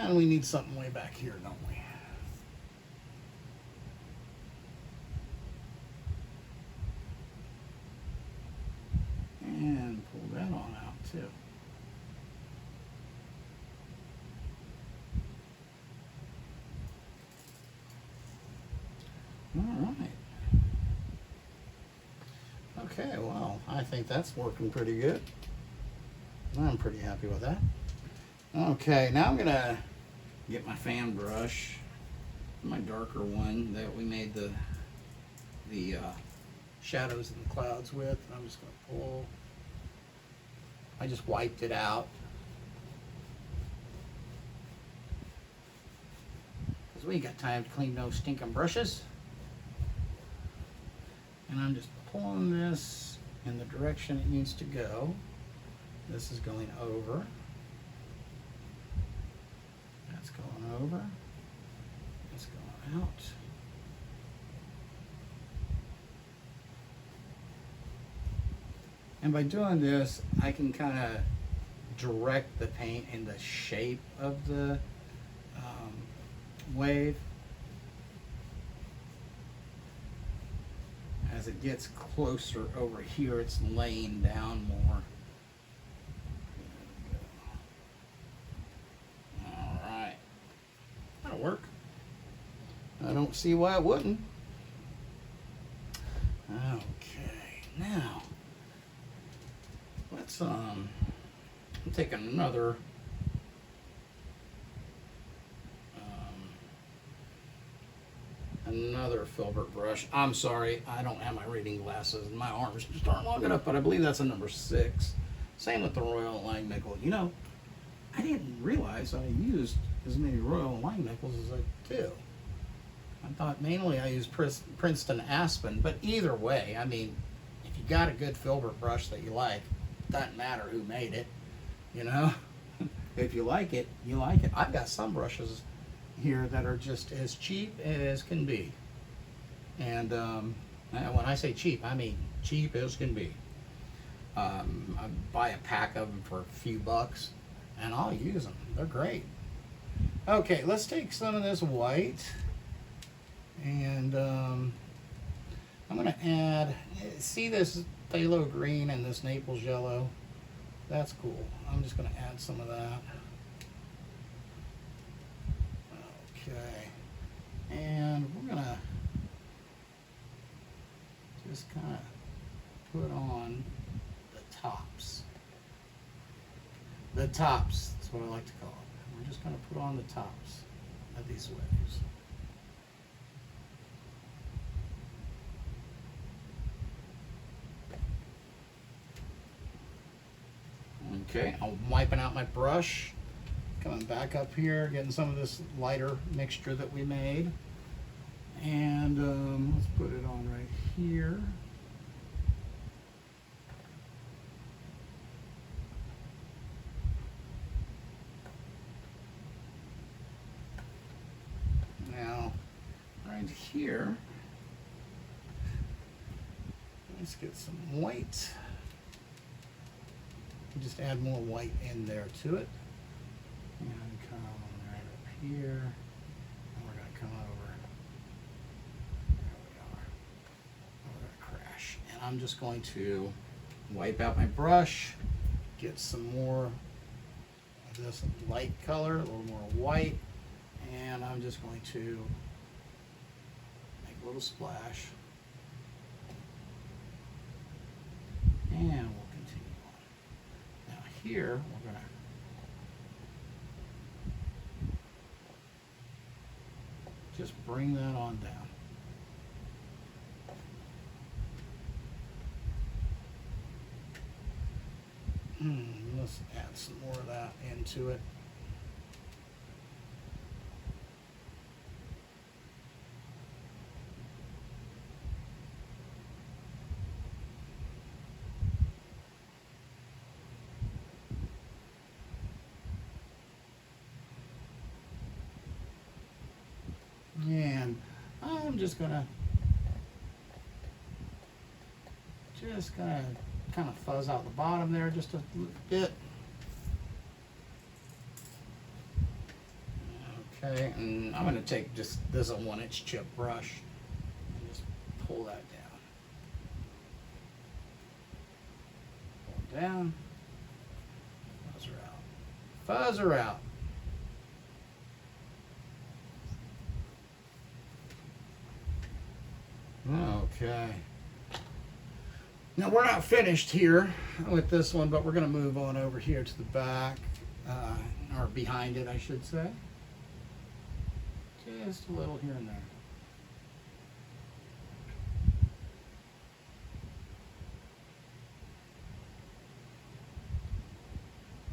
And we need something way back here, don't we? And pull that on out too. All right. Okay, well, I think that's working pretty good. I'm pretty happy with that. Okay, now I'm gonna get my fan brush, my darker one that we made the shadows in the clouds with. I'm just gonna pull. I just wiped it out because we ain't got time to clean those stinking brushes. And I'm just pulling this in the direction it needs to go. This is going over. That's going over. That's going out. And by doing this, I can kind of direct the paint in the shape of the wave. As it gets closer over here, it's laying down more. All right. That'll work. I don't see why it wouldn't. Okay, now let's I'm taking another filbert brush. I'm sorry, I don't have my reading glasses and my arms just aren't long enough, but I believe that's a number 6. Same with the Royal Langnickel. You know, I didn't realize I used as many Royal Line nickels as I do. I thought mainly I use Princeton Aspen, but either way, I mean, if you got a good filbert brush that you like, doesn't matter who made it, you know? If you like it, you like it. I've got some brushes here that are just as cheap as can be. And when I say cheap, I mean cheap as can be. I buy a pack of them for a few bucks, and I'll use them. They're great. Okay, let's take some of this white, and I'm going to add, see this Phthalo Green and this Naples Yellow? That's cool. I'm just going to add some of that. Okay, and we're going to just kind of put on the tops. The tops, that's what I like to call it. We're just going to put on the tops of these waves. Okay, I'm wiping out my brush, coming back up here, getting some of this lighter mixture that we made. And let's put it on right here. Now, right here, let's get some white. Just add more white in there to it. And come right up here. And we're going to come over. There we are. And we're going to crash. And I'm just going to wipe out my brush, get some more of this light color, a little more white, and I'm just going to make a little splash. And we'll continue on. Now here, we're going to just bring that on down. Let's add some more of that into it. And I'm just gonna kind of fuzz out the bottom there just a bit. Okay, and I'm going to take just this 1-inch chip brush and just pull that down. Pull it down. Fuzz her out. Fuzz her out. Okay. Now we're not finished here with this one, but we're going to move on over here to the back, or behind it, I should say. Just a little here and there.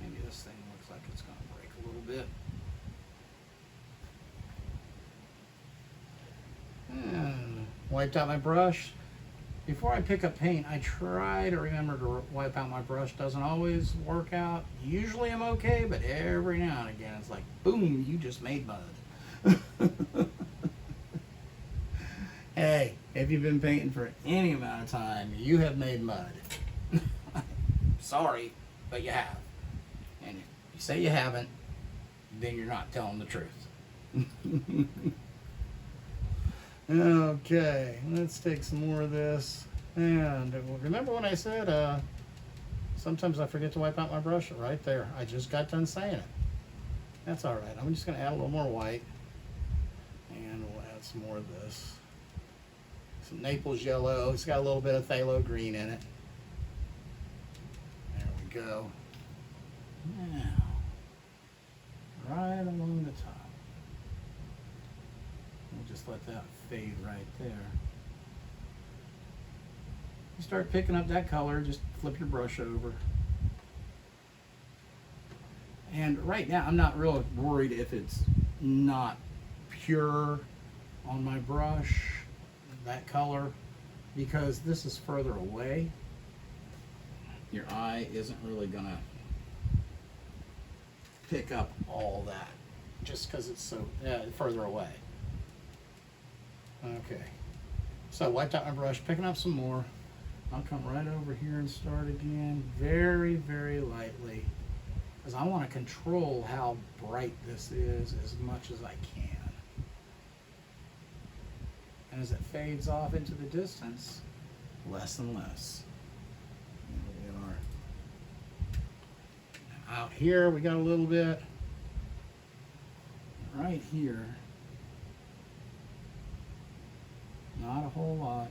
Maybe this thing looks like it's going to break a little bit. And wiped out my brush. Before I pick up paint, I try to remember to wipe out my brush. Doesn't always work out. Usually I'm okay, but every now and again it's like, boom, you just made mud. Hey, if you've been painting for any amount of time, you have made mud. Sorry, but you have. And if you say you haven't, then you're not telling the truth. Okay, let's take some more of this. And remember when I said sometimes I forget to wipe out my brush? Right there. I just got done saying it. That's all right. I'm just going to add a little more white. And we'll add some more of this. Some Naples Yellow. It's got a little bit of Phthalo Green in it. There we go. Now, right along the top. We'll just let that fade right there. You start picking up that color, just flip your brush over. And right now, I'm not real worried if it's not pure on my brush, that color, because this is further away. Your eye isn't really gonna pick up all that just because it's so further away. Okay, so wiped out my brush, picking up some more. I'll come right over here and start again, very, very lightly, because I want to control how bright this is as much as I can. And as it fades off into the distance, less and less. Here we are. Out here, we got a little bit. Right here, not a whole lot.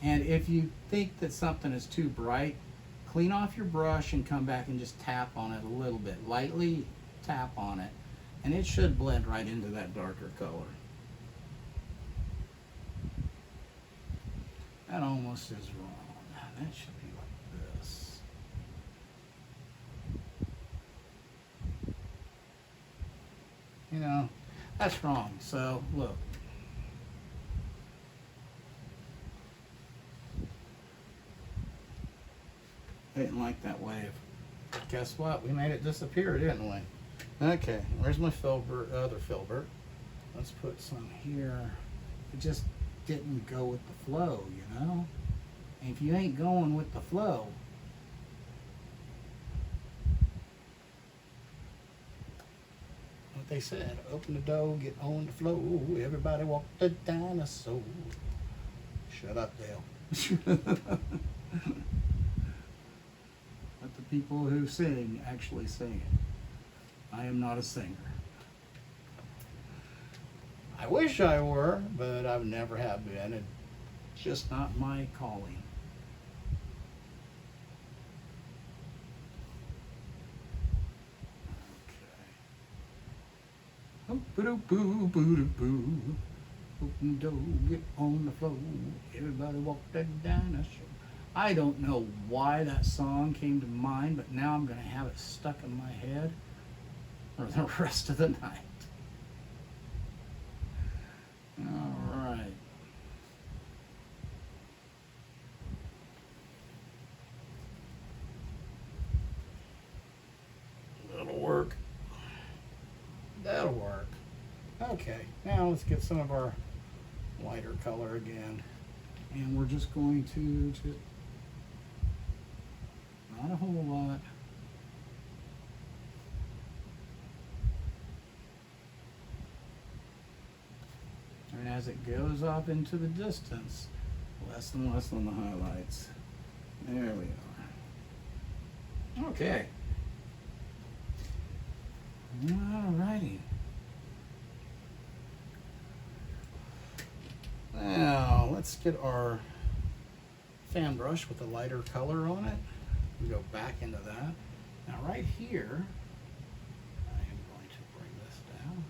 And if you think that something is too bright, clean off your brush and come back and just tap on it a little bit. Lightly tap on it, and it should blend right into that darker color. That almost is wrong. That should be like this. You know, that's wrong. So, look. I didn't like that wave. Guess what? We made it disappear, didn't we? Okay, where's my filbert, other filbert? Let's put some here. It just didn't go with the flow, you know? And if you ain't going with the flow, what they said, open the door, get on the flow, everybody walk the dinosaur. Shut up, Dale. Let the people who sing actually sing it. I am not a singer. I wish I were, but I've never have been. It's just not my calling. Okay. Boo-doo-boo-boo-doo-boo. Open the door, get on the floor. Everybody walk that dinosaur. I don't know why that song came to mind, but now I'm going to have it stuck in my head for the rest of the night. All right. That'll work. That'll work. Okay, now let's get some of our lighter color again. And we're just going to just, not a whole lot. And as it goes off into the distance, less and less on the highlights. There we are. Okay. Alrighty. Now let's get our fan brush with a lighter color on it. We go back into that. Now right here, I am going to bring this down.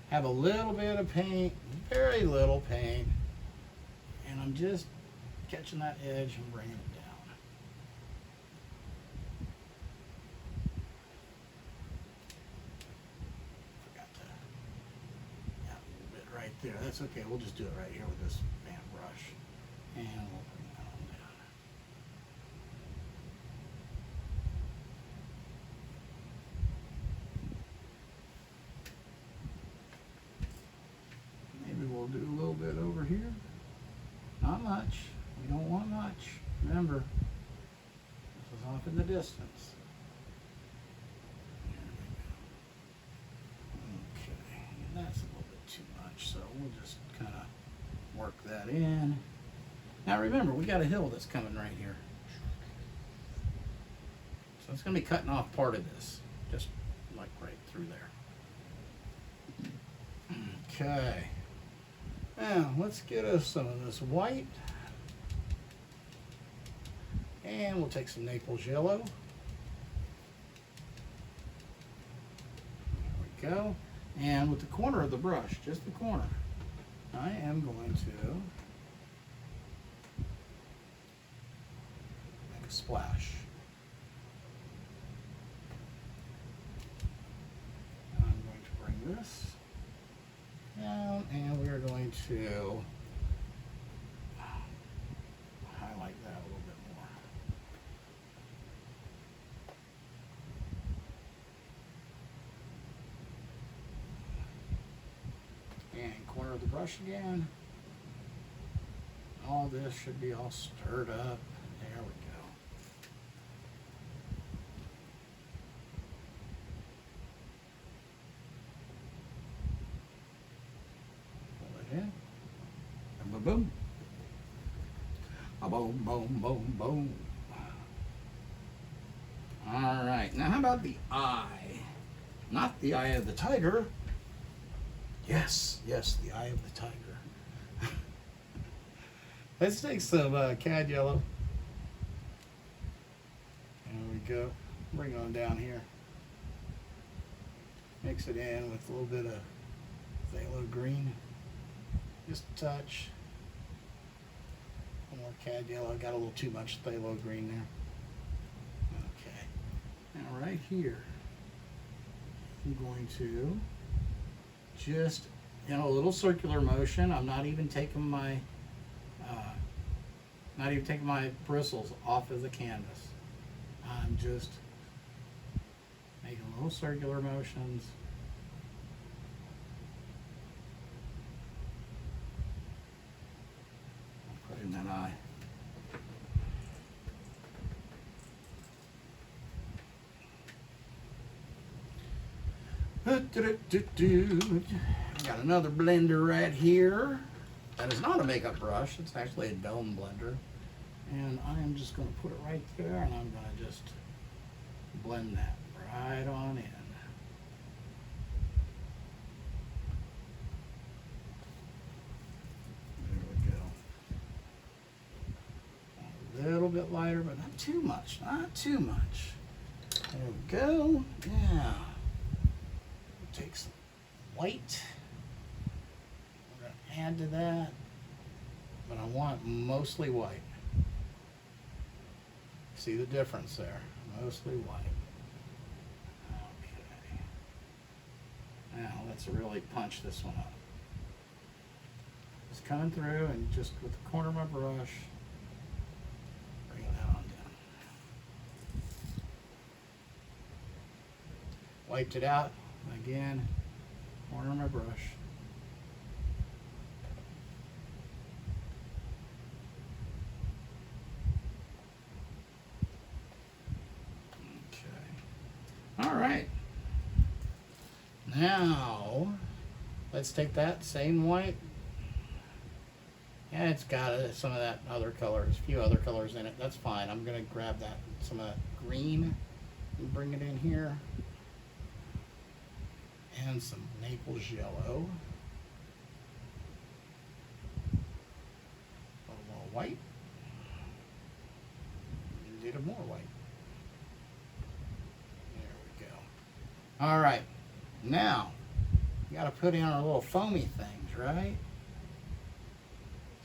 Have a little bit of paint, very little paint, and I'm just catching that edge and bringing it down. Forgot to, yeah, a little bit right there. That's okay, we'll just do it right here with this fan brush. And we'll bring that on down. Maybe we'll do a little bit over here. Not much. We don't want much. Remember, this is off in the distance. Okay, and that's a little bit too much, so we'll just kind of work that in. Now remember, we got a hill that's coming right here. So it's going to be cutting off part of this, just like right through there. Okay. Now, let's get us some of this white. And we'll take some Naples Yellow. There we go. And with the corner of the brush, just the corner, I am going to splash. I'm going to bring this down, and we're going to highlight that a little bit more. And corner of the brush again. All this should be all stirred up. There we go. Pull it in. And boom, boom. A boom, boom, boom, boom. All right. Now, how about the eye? Not the eye of the tiger. Yes, yes, the eye of the tiger. Let's take some cad yellow. There we go. Bring it on down here. Mix it in with a little bit of phthalo green. Just a touch. More cad yellow. I got a little too much phthalo green there. Okay. Now right here, I'm going to just, in a little circular motion, I'm not even taking my bristles off of the canvas. I'm just making little circular motions. I'll put in that eye. Got another blender right here. That is not a makeup brush, it's actually a dome blender. And I am just going to put it right there, and I'm going to just blend that right on in. There we go. A little bit lighter, but not too much, not too much. There we go. Yeah. Take some white. We're going to add to that, but I want mostly white. See the difference there? Mostly white. Okay. Now let's really punch this one up. Just coming through and just with the corner of my brush, bring that on down. Wiped it out. Again, corner of my brush. Okay. All right. Now, let's take that same white. Yeah, it's got some of that other colors, a few other colors in it. That's fine. I'm going to grab that, some of that green and bring it in here. And some Naples Yellow. A little more white. A little more white. There we go. All right. Now, you got to put in our little foamy things, right?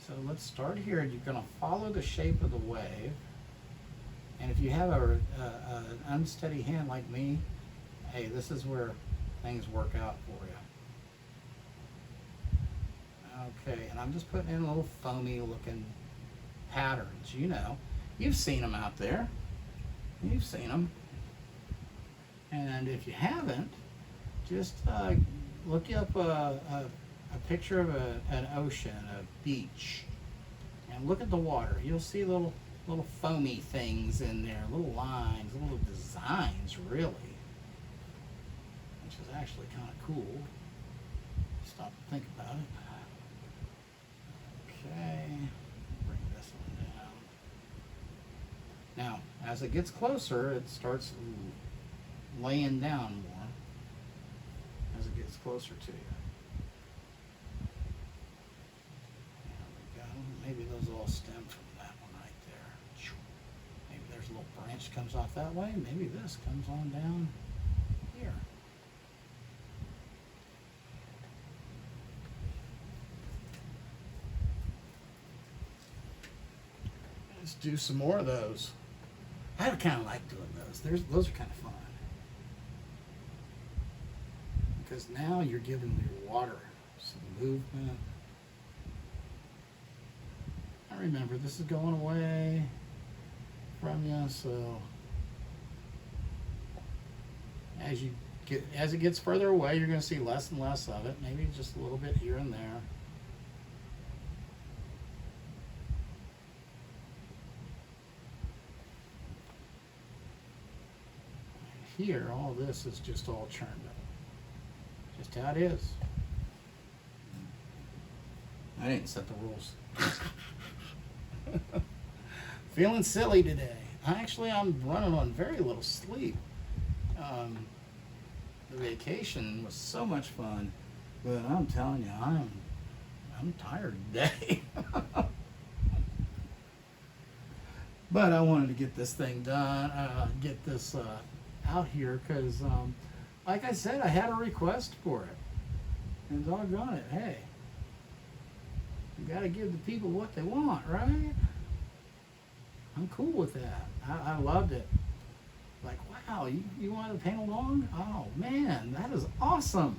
So let's start here. You're going to follow the shape of the wave. And if you have an unsteady hand like me, hey, this is where things work out for you. Okay, and I'm just putting in little foamy looking patterns. You know, you've seen them out there. You've seen them. And if you haven't, just look up a picture of an ocean, a beach, and look at the water. You'll see little foamy things in there, little lines, little designs, really. Which is actually kind of cool. Stop and think about it. Okay, bring this one down. Now, as it gets closer, it starts laying down more as it gets closer to you. There we go. Maybe those all stem from that one right there. Maybe there's a little branch comes off that way. Maybe this comes on down here. Let's do some more of those. I kind of like doing those. Those are kind of fun. Because now you're giving your water some movement. I remember this is going away from you, so as it gets further away, you're going to see less and less of it. Maybe just a little bit here and there. Here, all this is just all churned up. Just how it is. I didn't set the rules. Feeling silly today. I'm running on very little sleep. The vacation was so much fun, but I'm telling you, I'm tired today. But I wanted to get this thing done, get this out here, because like I said, I had a request for it. And doggone it, hey, you got to give the people what they want, right? I'm cool with that. I loved it. Like, wow, you want to paint along? Oh, man, that is awesome.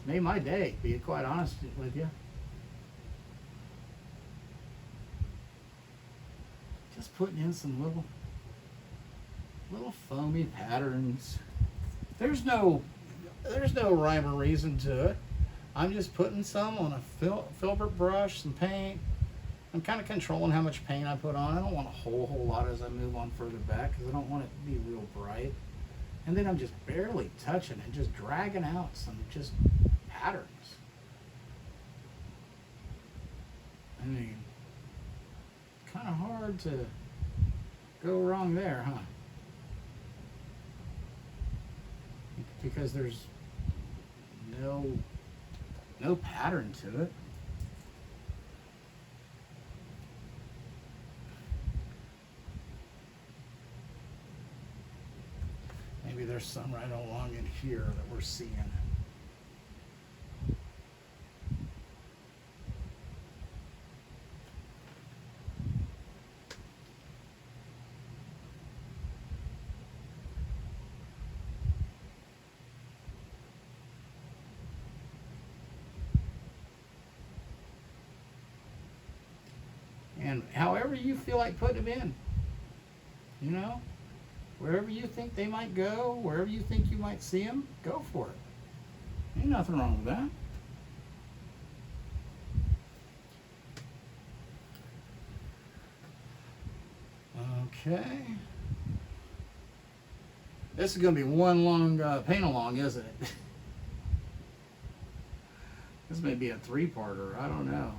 Made my day, to be quite honest with you. Just putting in some little foamy patterns. There's no rhyme or reason to it. I'm just putting some on a filbert brush, some paint. I'm kind of controlling how much paint I put on. I don't want a whole lot as I move on further back because I don't want it to be real bright. And then I'm just barely touching it, just dragging out some just patterns. I mean, kind of hard to go wrong there, huh? Because there's no pattern to it. Maybe there's some right along in here that we're seeing. And however you feel like putting them in, you know, wherever you think they might go, wherever you think you might see them, go for it. Ain't nothing wrong with that. Okay. This is going to be one long paint along, isn't it? This may be a three-parter. I don't know.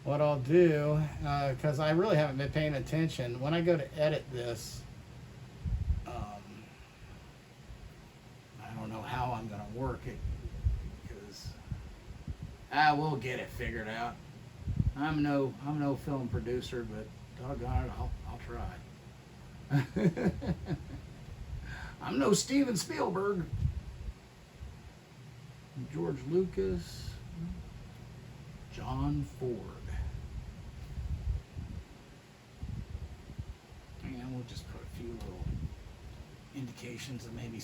What I'll do, because I really haven't been paying attention, when I go to edit this, I don't know how I'm going to work it, because I will get it figured out. I'm no film producer, but doggone it, I'll try. I'm no Steven Spielberg, George Lucas, John Ford. And we'll just put a few little indications of maybe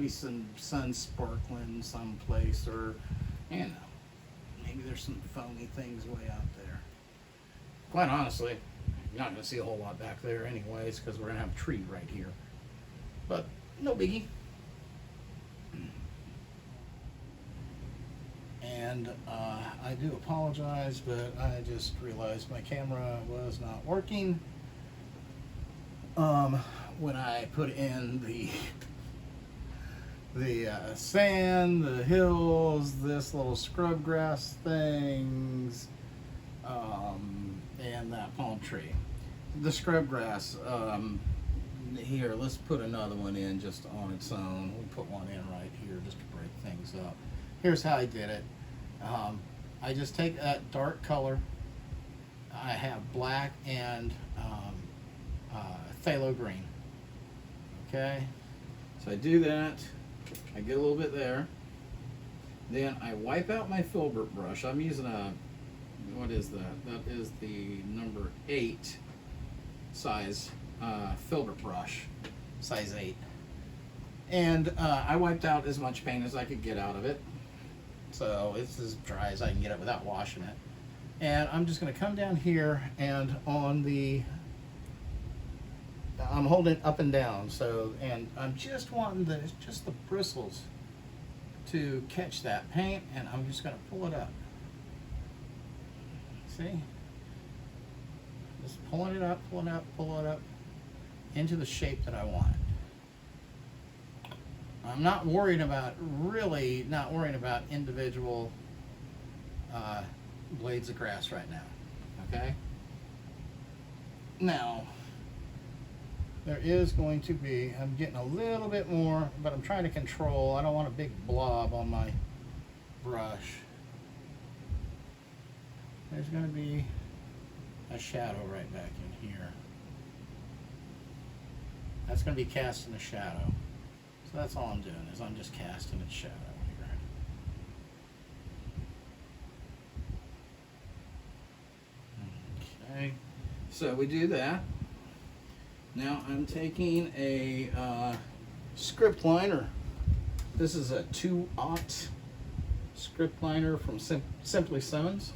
some sun sparkling someplace, or you know, maybe there's some foamy things way out there. Quite honestly, you're not going to see a whole lot back there anyways, because we're going to have a tree right here. But no biggie. And I do apologize, but I just realized my camera was not working when I put in the sand, the hills, this little scrub grass things, and that palm tree. The scrub grass, here, let's put another one in just on its own. We'll put one in right here just to break things up. Here's how I did it. I just take that dark color. I have black and phthalo green. Okay, so I do that, I get a little bit there. Then I wipe out my filbert brush. I'm using a, what is that? That is the number 8 size filbert brush, size 8. And I wiped out as much paint as I could get out of it. So it's as dry as I can get it without washing it. And I'm just going to come down here and on the, I'm holding it up and down. So, and I'm just wanting just the bristles to catch that paint, and I'm just going to pull it up. See? Just pulling it up, pull it up into the shape that I want. I'm not worried about, really not worrying about individual blades of grass right now, okay? Now, there is going to be, I'm getting a little bit more, but I'm trying to control. I don't want a big blob on my brush. There's going to be a shadow right back in here. That's going to be casting a shadow. So that's all I'm doing, is I'm just casting its shadow here. Okay, so we do that. Now I'm taking a script liner. This is a 2/0 script liner from Simply Simmons.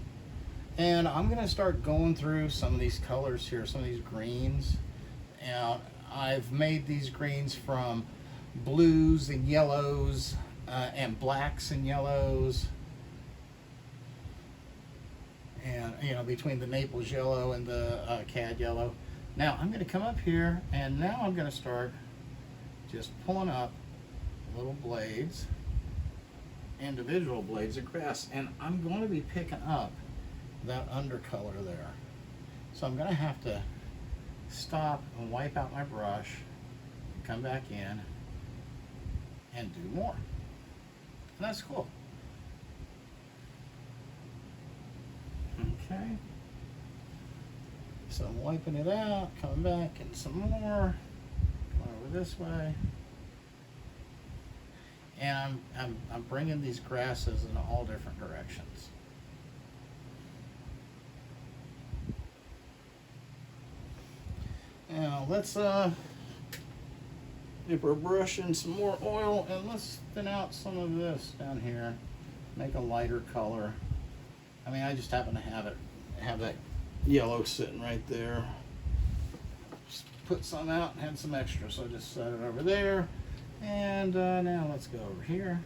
And I'm going to start going through some of these colors here, some of these greens. And I've made these greens from blues and yellows and blacks and yellows, and you know, between the Naples Yellow and the Cad Yellow. Now I'm going to come up here, and now I'm going to start just pulling up little blades, individual blades of grass, and I'm going to be picking up that undercolor there. So I'm going to have to stop and wipe out my brush, come back in, and do more. And that's cool. Okay. So I'm wiping it out, coming back, and some more. Going over this way. And I'm bringing these grasses in all different directions. Now let's dip our brush in some more oil, and let's thin out some of this down here, make a lighter color. I mean, I just happen to have that yellow sitting right there. Just put some out and had some extra, so just set it over there. And now let's go over here.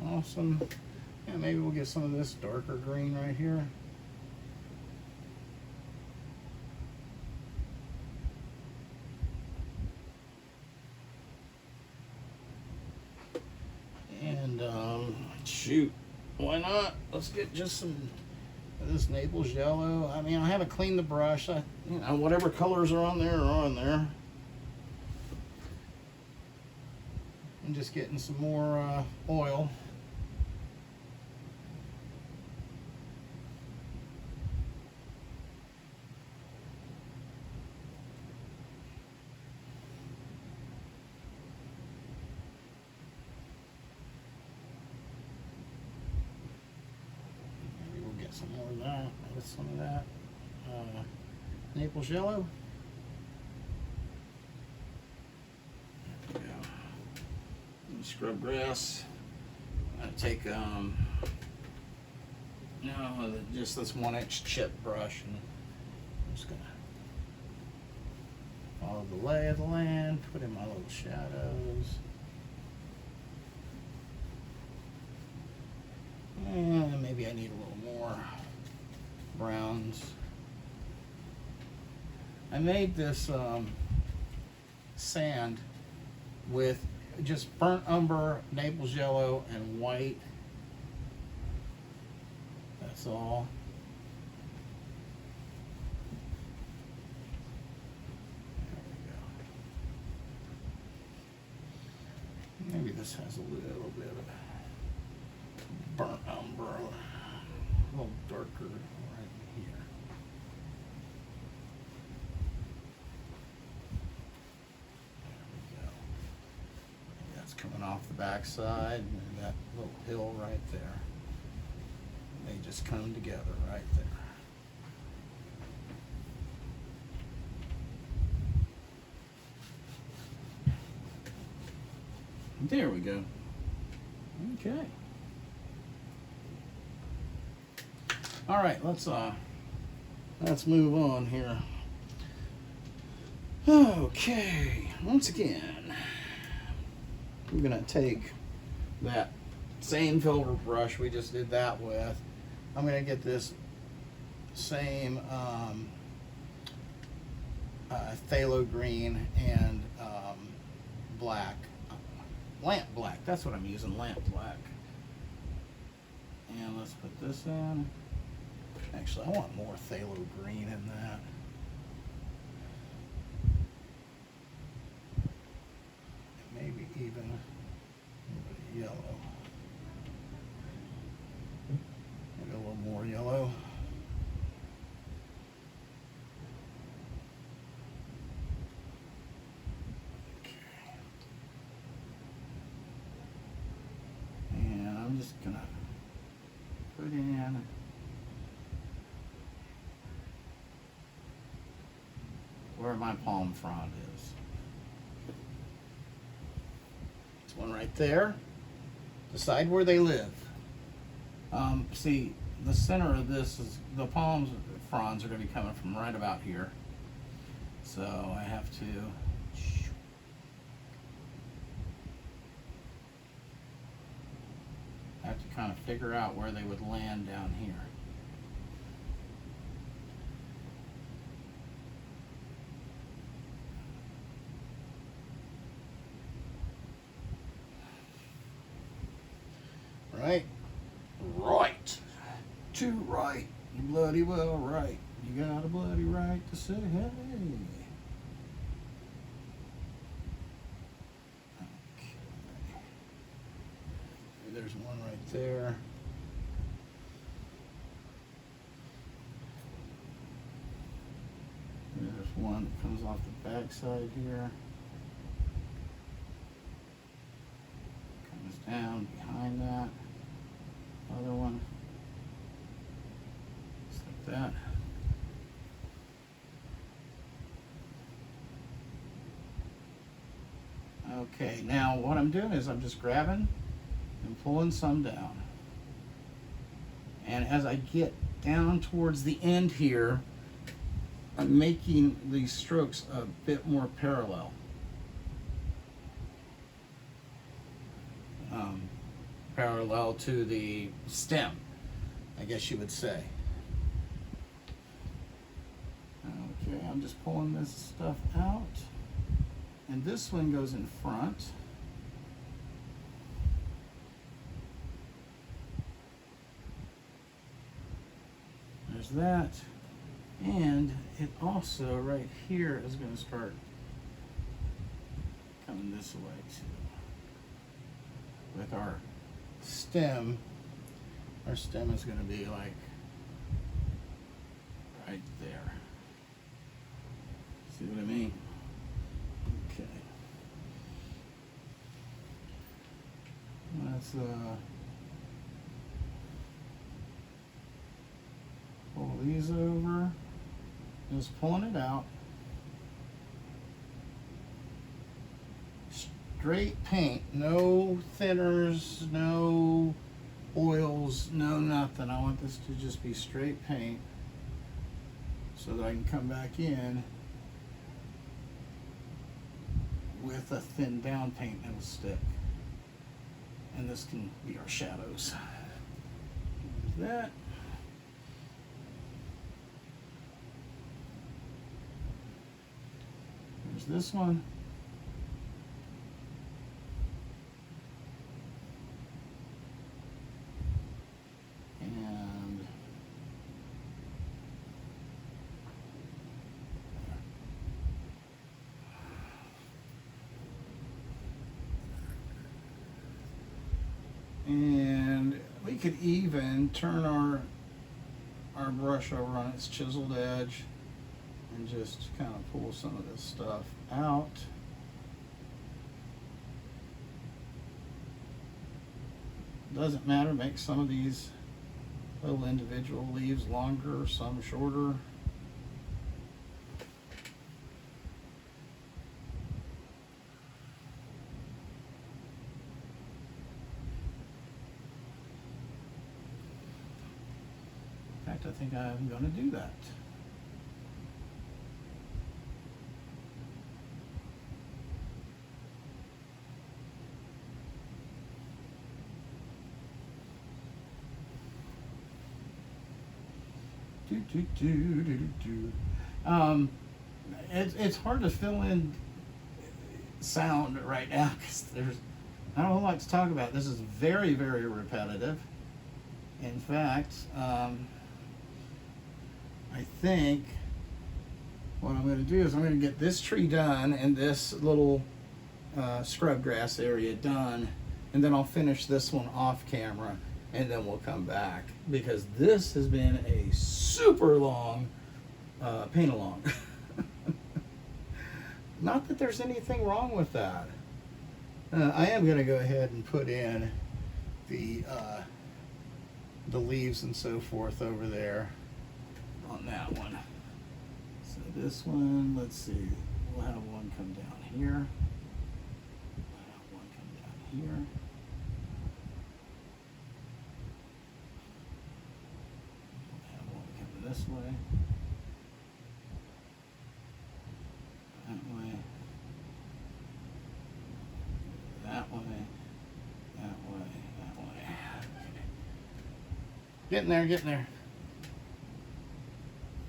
Awesome. Yeah, maybe we'll get some of this darker green right here. And shoot, why not? Let's get just some of this Naples Yellow. I mean, I haven't cleaned the brush. You know, whatever colors are on there. I'm just getting some more oil. Some more of that, with some of that Naples Yellow. There we go. And scrub grass. I'm gonna take just this 1-inch chip brush, and I'm just gonna follow the lay of the land, put in my little shadows. And maybe I need a little more browns. I made this sand with just burnt umber, Naples Yellow, and white. That's all. this has a little bit of burnt umber, a little darker right here. There we go. That's coming off the backside, and that little hill right there. They just come together right there. There we go. Okay. All right, let's move on here. Okay, once again, I'm gonna take that same filter brush we just did that with. I'm gonna get this same phthalo green and black. Lamp black, that's what I'm using, lamp black. And let's put this in. Actually, I want more phthalo green in that. Maybe even a little bit of yellow. Maybe a little more yellow. I'm just gonna put in where my palm frond is. This one right there. Decide where they live. See, the center of this is the palm fronds are going to be coming from right about here. So I have to kind of figure out where they would land down here. Right? Right. Too right. You bloody well right. You got a bloody right to say hey. There's one right there. There's one that comes off the back side here. Comes down behind that. Other one. Just like that. Okay, now what I'm doing is I'm just grabbing and pulling some down. And as I get down towards the end here, I'm making these strokes a bit more parallel. Parallel to the stem, I guess you would say. Okay, I'm just pulling this stuff out. And this one goes in front. There's that. And it also, right here, is going to start coming this way too. With our stem is going to be like right there. See what I mean? Okay. Let's pull these over. Just pulling it out. Straight paint, no thinners, no oils, no nothing. I want this to just be straight paint so that I can come back in with a thin down paint that'll stick. And this can be our shadows. There's that. There's this one. And And we could even turn our brush over on its chiseled edge and just kind of pull some of this stuff out. Doesn't matter, make some of these little individual leaves longer, some shorter. In fact, I think I'm going to do that. It's hard to fill in sound right now because there's not a whole lot to talk about. This is very, very repetitive. In fact, I think what I'm going to do is I'm going to get this tree done and this little scrub grass area done, and then I'll finish this one off camera, and then we'll come back because this has been a super long paint along. Not that there's anything wrong with that. I am going to go ahead and put in the leaves and so forth over there on that one. So this one, let's see, we'll have one come down here. We'll have one come down here. We'll have one coming this way. That way. That way. That way. That way. Getting there, getting there.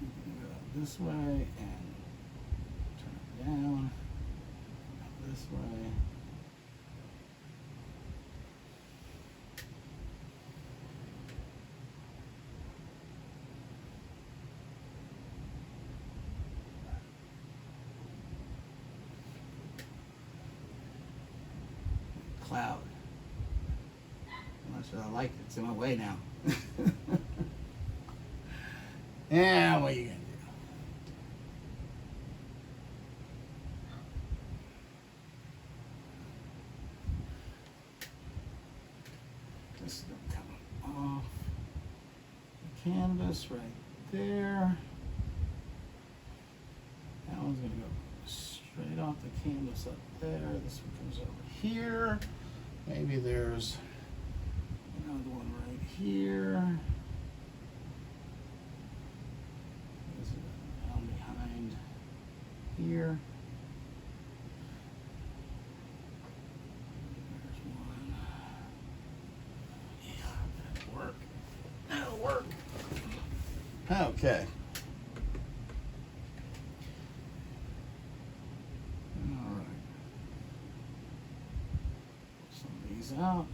Go this way and turn it down. This way. Cloud. Much as I like it, it's in my way now. Yeah, what are you gonna do? This is gonna come off the canvas right there. That one's gonna go straight off the canvas up there. This one comes over here. Maybe there's another one right here. This is down behind here. There's one. Yeah, that'll work. That'll work. Okay. All right. Some of these out.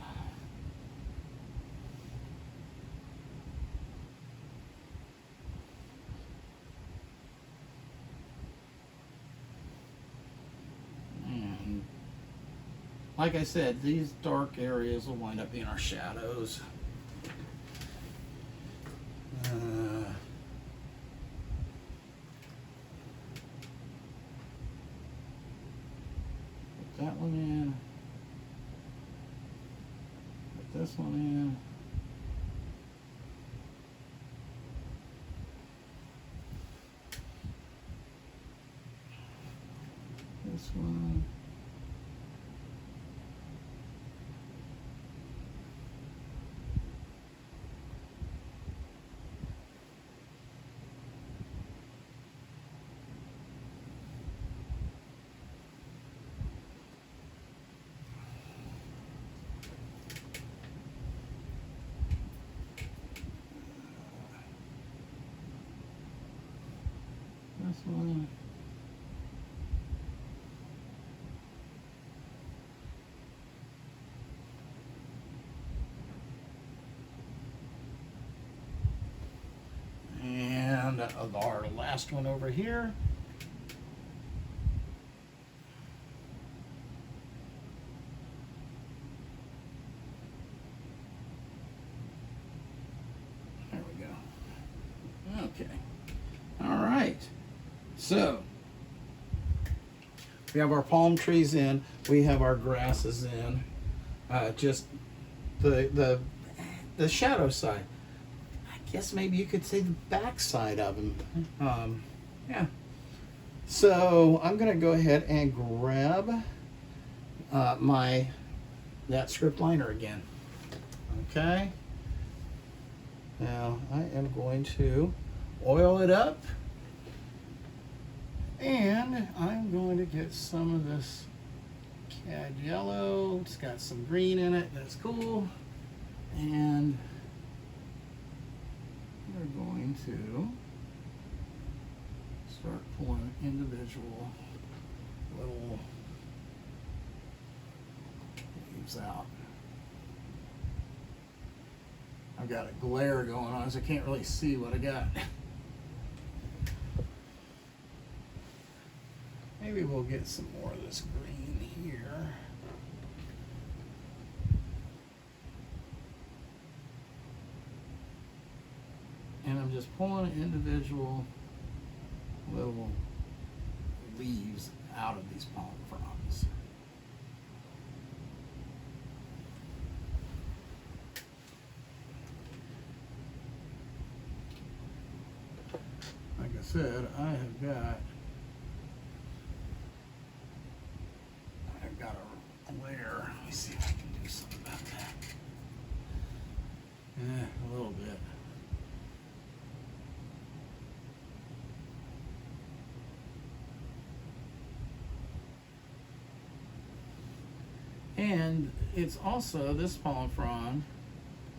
Like I said, these dark areas will wind up being our shadows. Put that one in. Put this one in. This one. This one. And our last one over here. So we have our palm trees in, we have our grasses in, just the shadow side. I guess maybe you could say the back side of them. Yeah. So I'm gonna go ahead and grab that script liner again. Okay. Now I am going to oil it up, and I'm going to get some of this cad yellow. It's got some green in it. That's cool. And we're going to start pulling individual little leaves out. I've got a glare going on, so I can't really see what I got. Maybe we'll get some more of this green here. And I'm just pulling individual little leaves out of these palm fronds. Like I said, I've got a glare. Let me see if I can do something about that. Yeah, a little bit. And it's also, this palm frond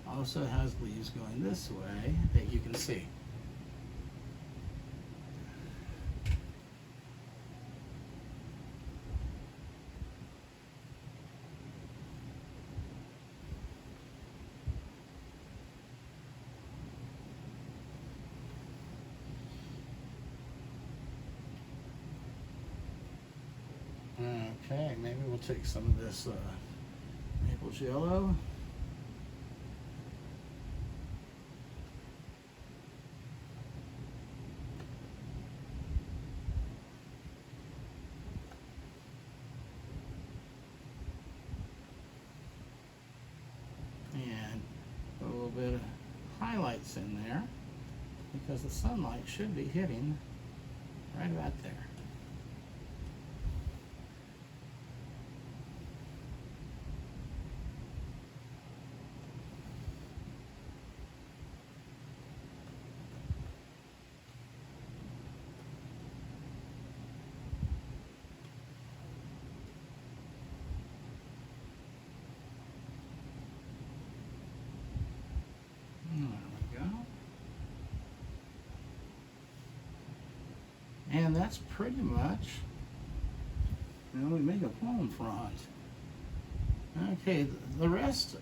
also has leaves going this way that you can see. Okay, maybe we'll take some of this Naples Yellow. And put a little bit of highlights in there because the sunlight should be hitting right about there. And that's pretty much, we make a palm frond. Okay, the rest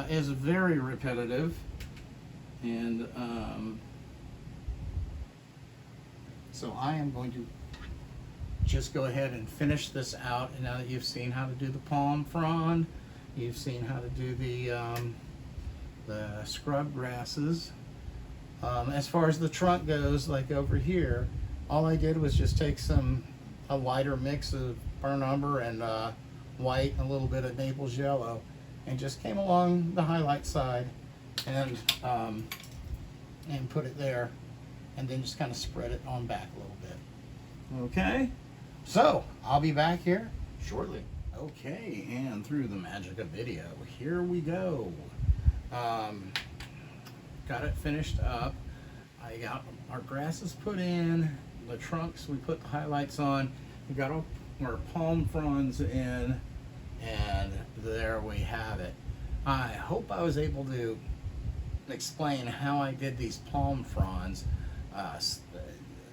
is very repetitive, and so I am going to just go ahead and finish this out. And now that you've seen how to do the palm frond, you've seen how to do the scrub grasses. As far as the trunk goes, like over here, all I did was just take a lighter mix of burnt umber and white, a little bit of Naples Yellow, and just came along the highlight side and put it there, and then just kind of spread it on back a little bit. Okay, so I'll be back here shortly. Okay, and through the magic of video, here we go. Got it finished up. I got our grasses put in, the trunks we put the highlights on, we got our palm fronds in, and there we have it. I hope I was able to explain how I did these palm fronds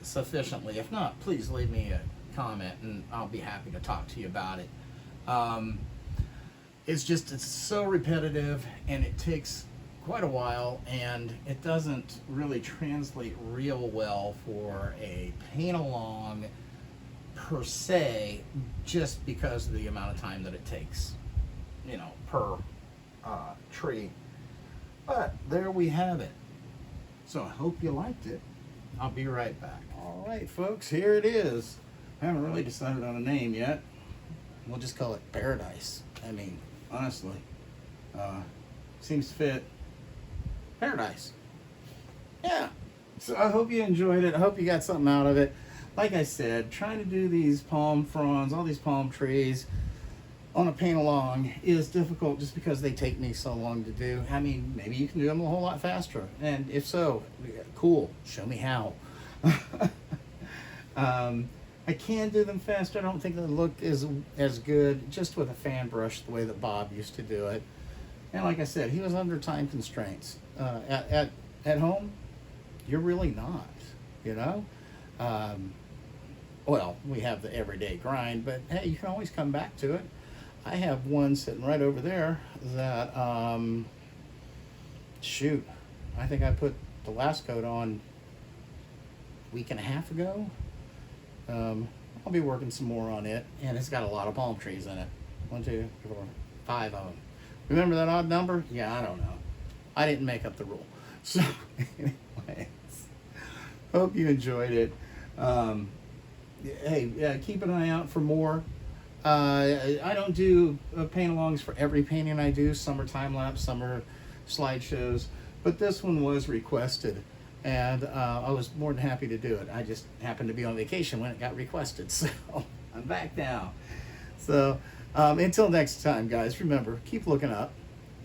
sufficiently. If not, please leave me a comment and I'll be happy to talk to you about it. It's so repetitive, and it takes quite a while, and it doesn't really translate real well for a paint along per se, just because of the amount of time that it takes, per tree. But there we have it. So I hope you liked it, I'll be right back. All right, folks, here it is. I haven't really decided on a name yet. We'll just call it Paradise. I mean, honestly, seems to fit. Paradise. Yeah. So I hope you enjoyed it. I hope you got something out of it. Like I said, trying to do these palm fronds, all these palm trees on a paint along is difficult just because they take me so long to do. I mean, maybe you can do them a whole lot faster. And if so, cool. Show me how. I can do them faster. I don't think they look as good just with a fan brush the way that Bob used to do it. And like I said, he was under time constraints. At home, you're really not, you know? Well, we have the everyday grind, but hey, you can always come back to it. I have one sitting right over there that, shoot, I think I put the last coat on a week and a half ago. I'll be working some more on it, and it's got a lot of palm trees in it. 1, 2, 3, 4, 5 of them. Remember that odd number? Yeah, I don't know. I didn't make up the rule. So, anyways, hope you enjoyed it. Hey, keep an eye out for more. I don't do paint-alongs for every painting I do. Some are time-lapse, some are slideshows. But this one was requested, and I was more than happy to do it. I just happened to be on vacation when it got requested, so I'm back now. So until next time, guys, remember, keep looking up.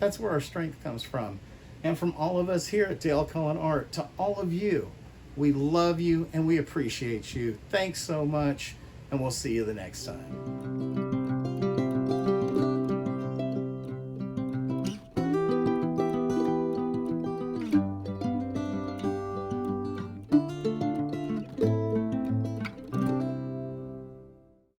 That's where our strength comes from. And from all of us here at Dale Cullen Art, to all of you, we love you and we appreciate you. Thanks so much, and we'll see you the next time.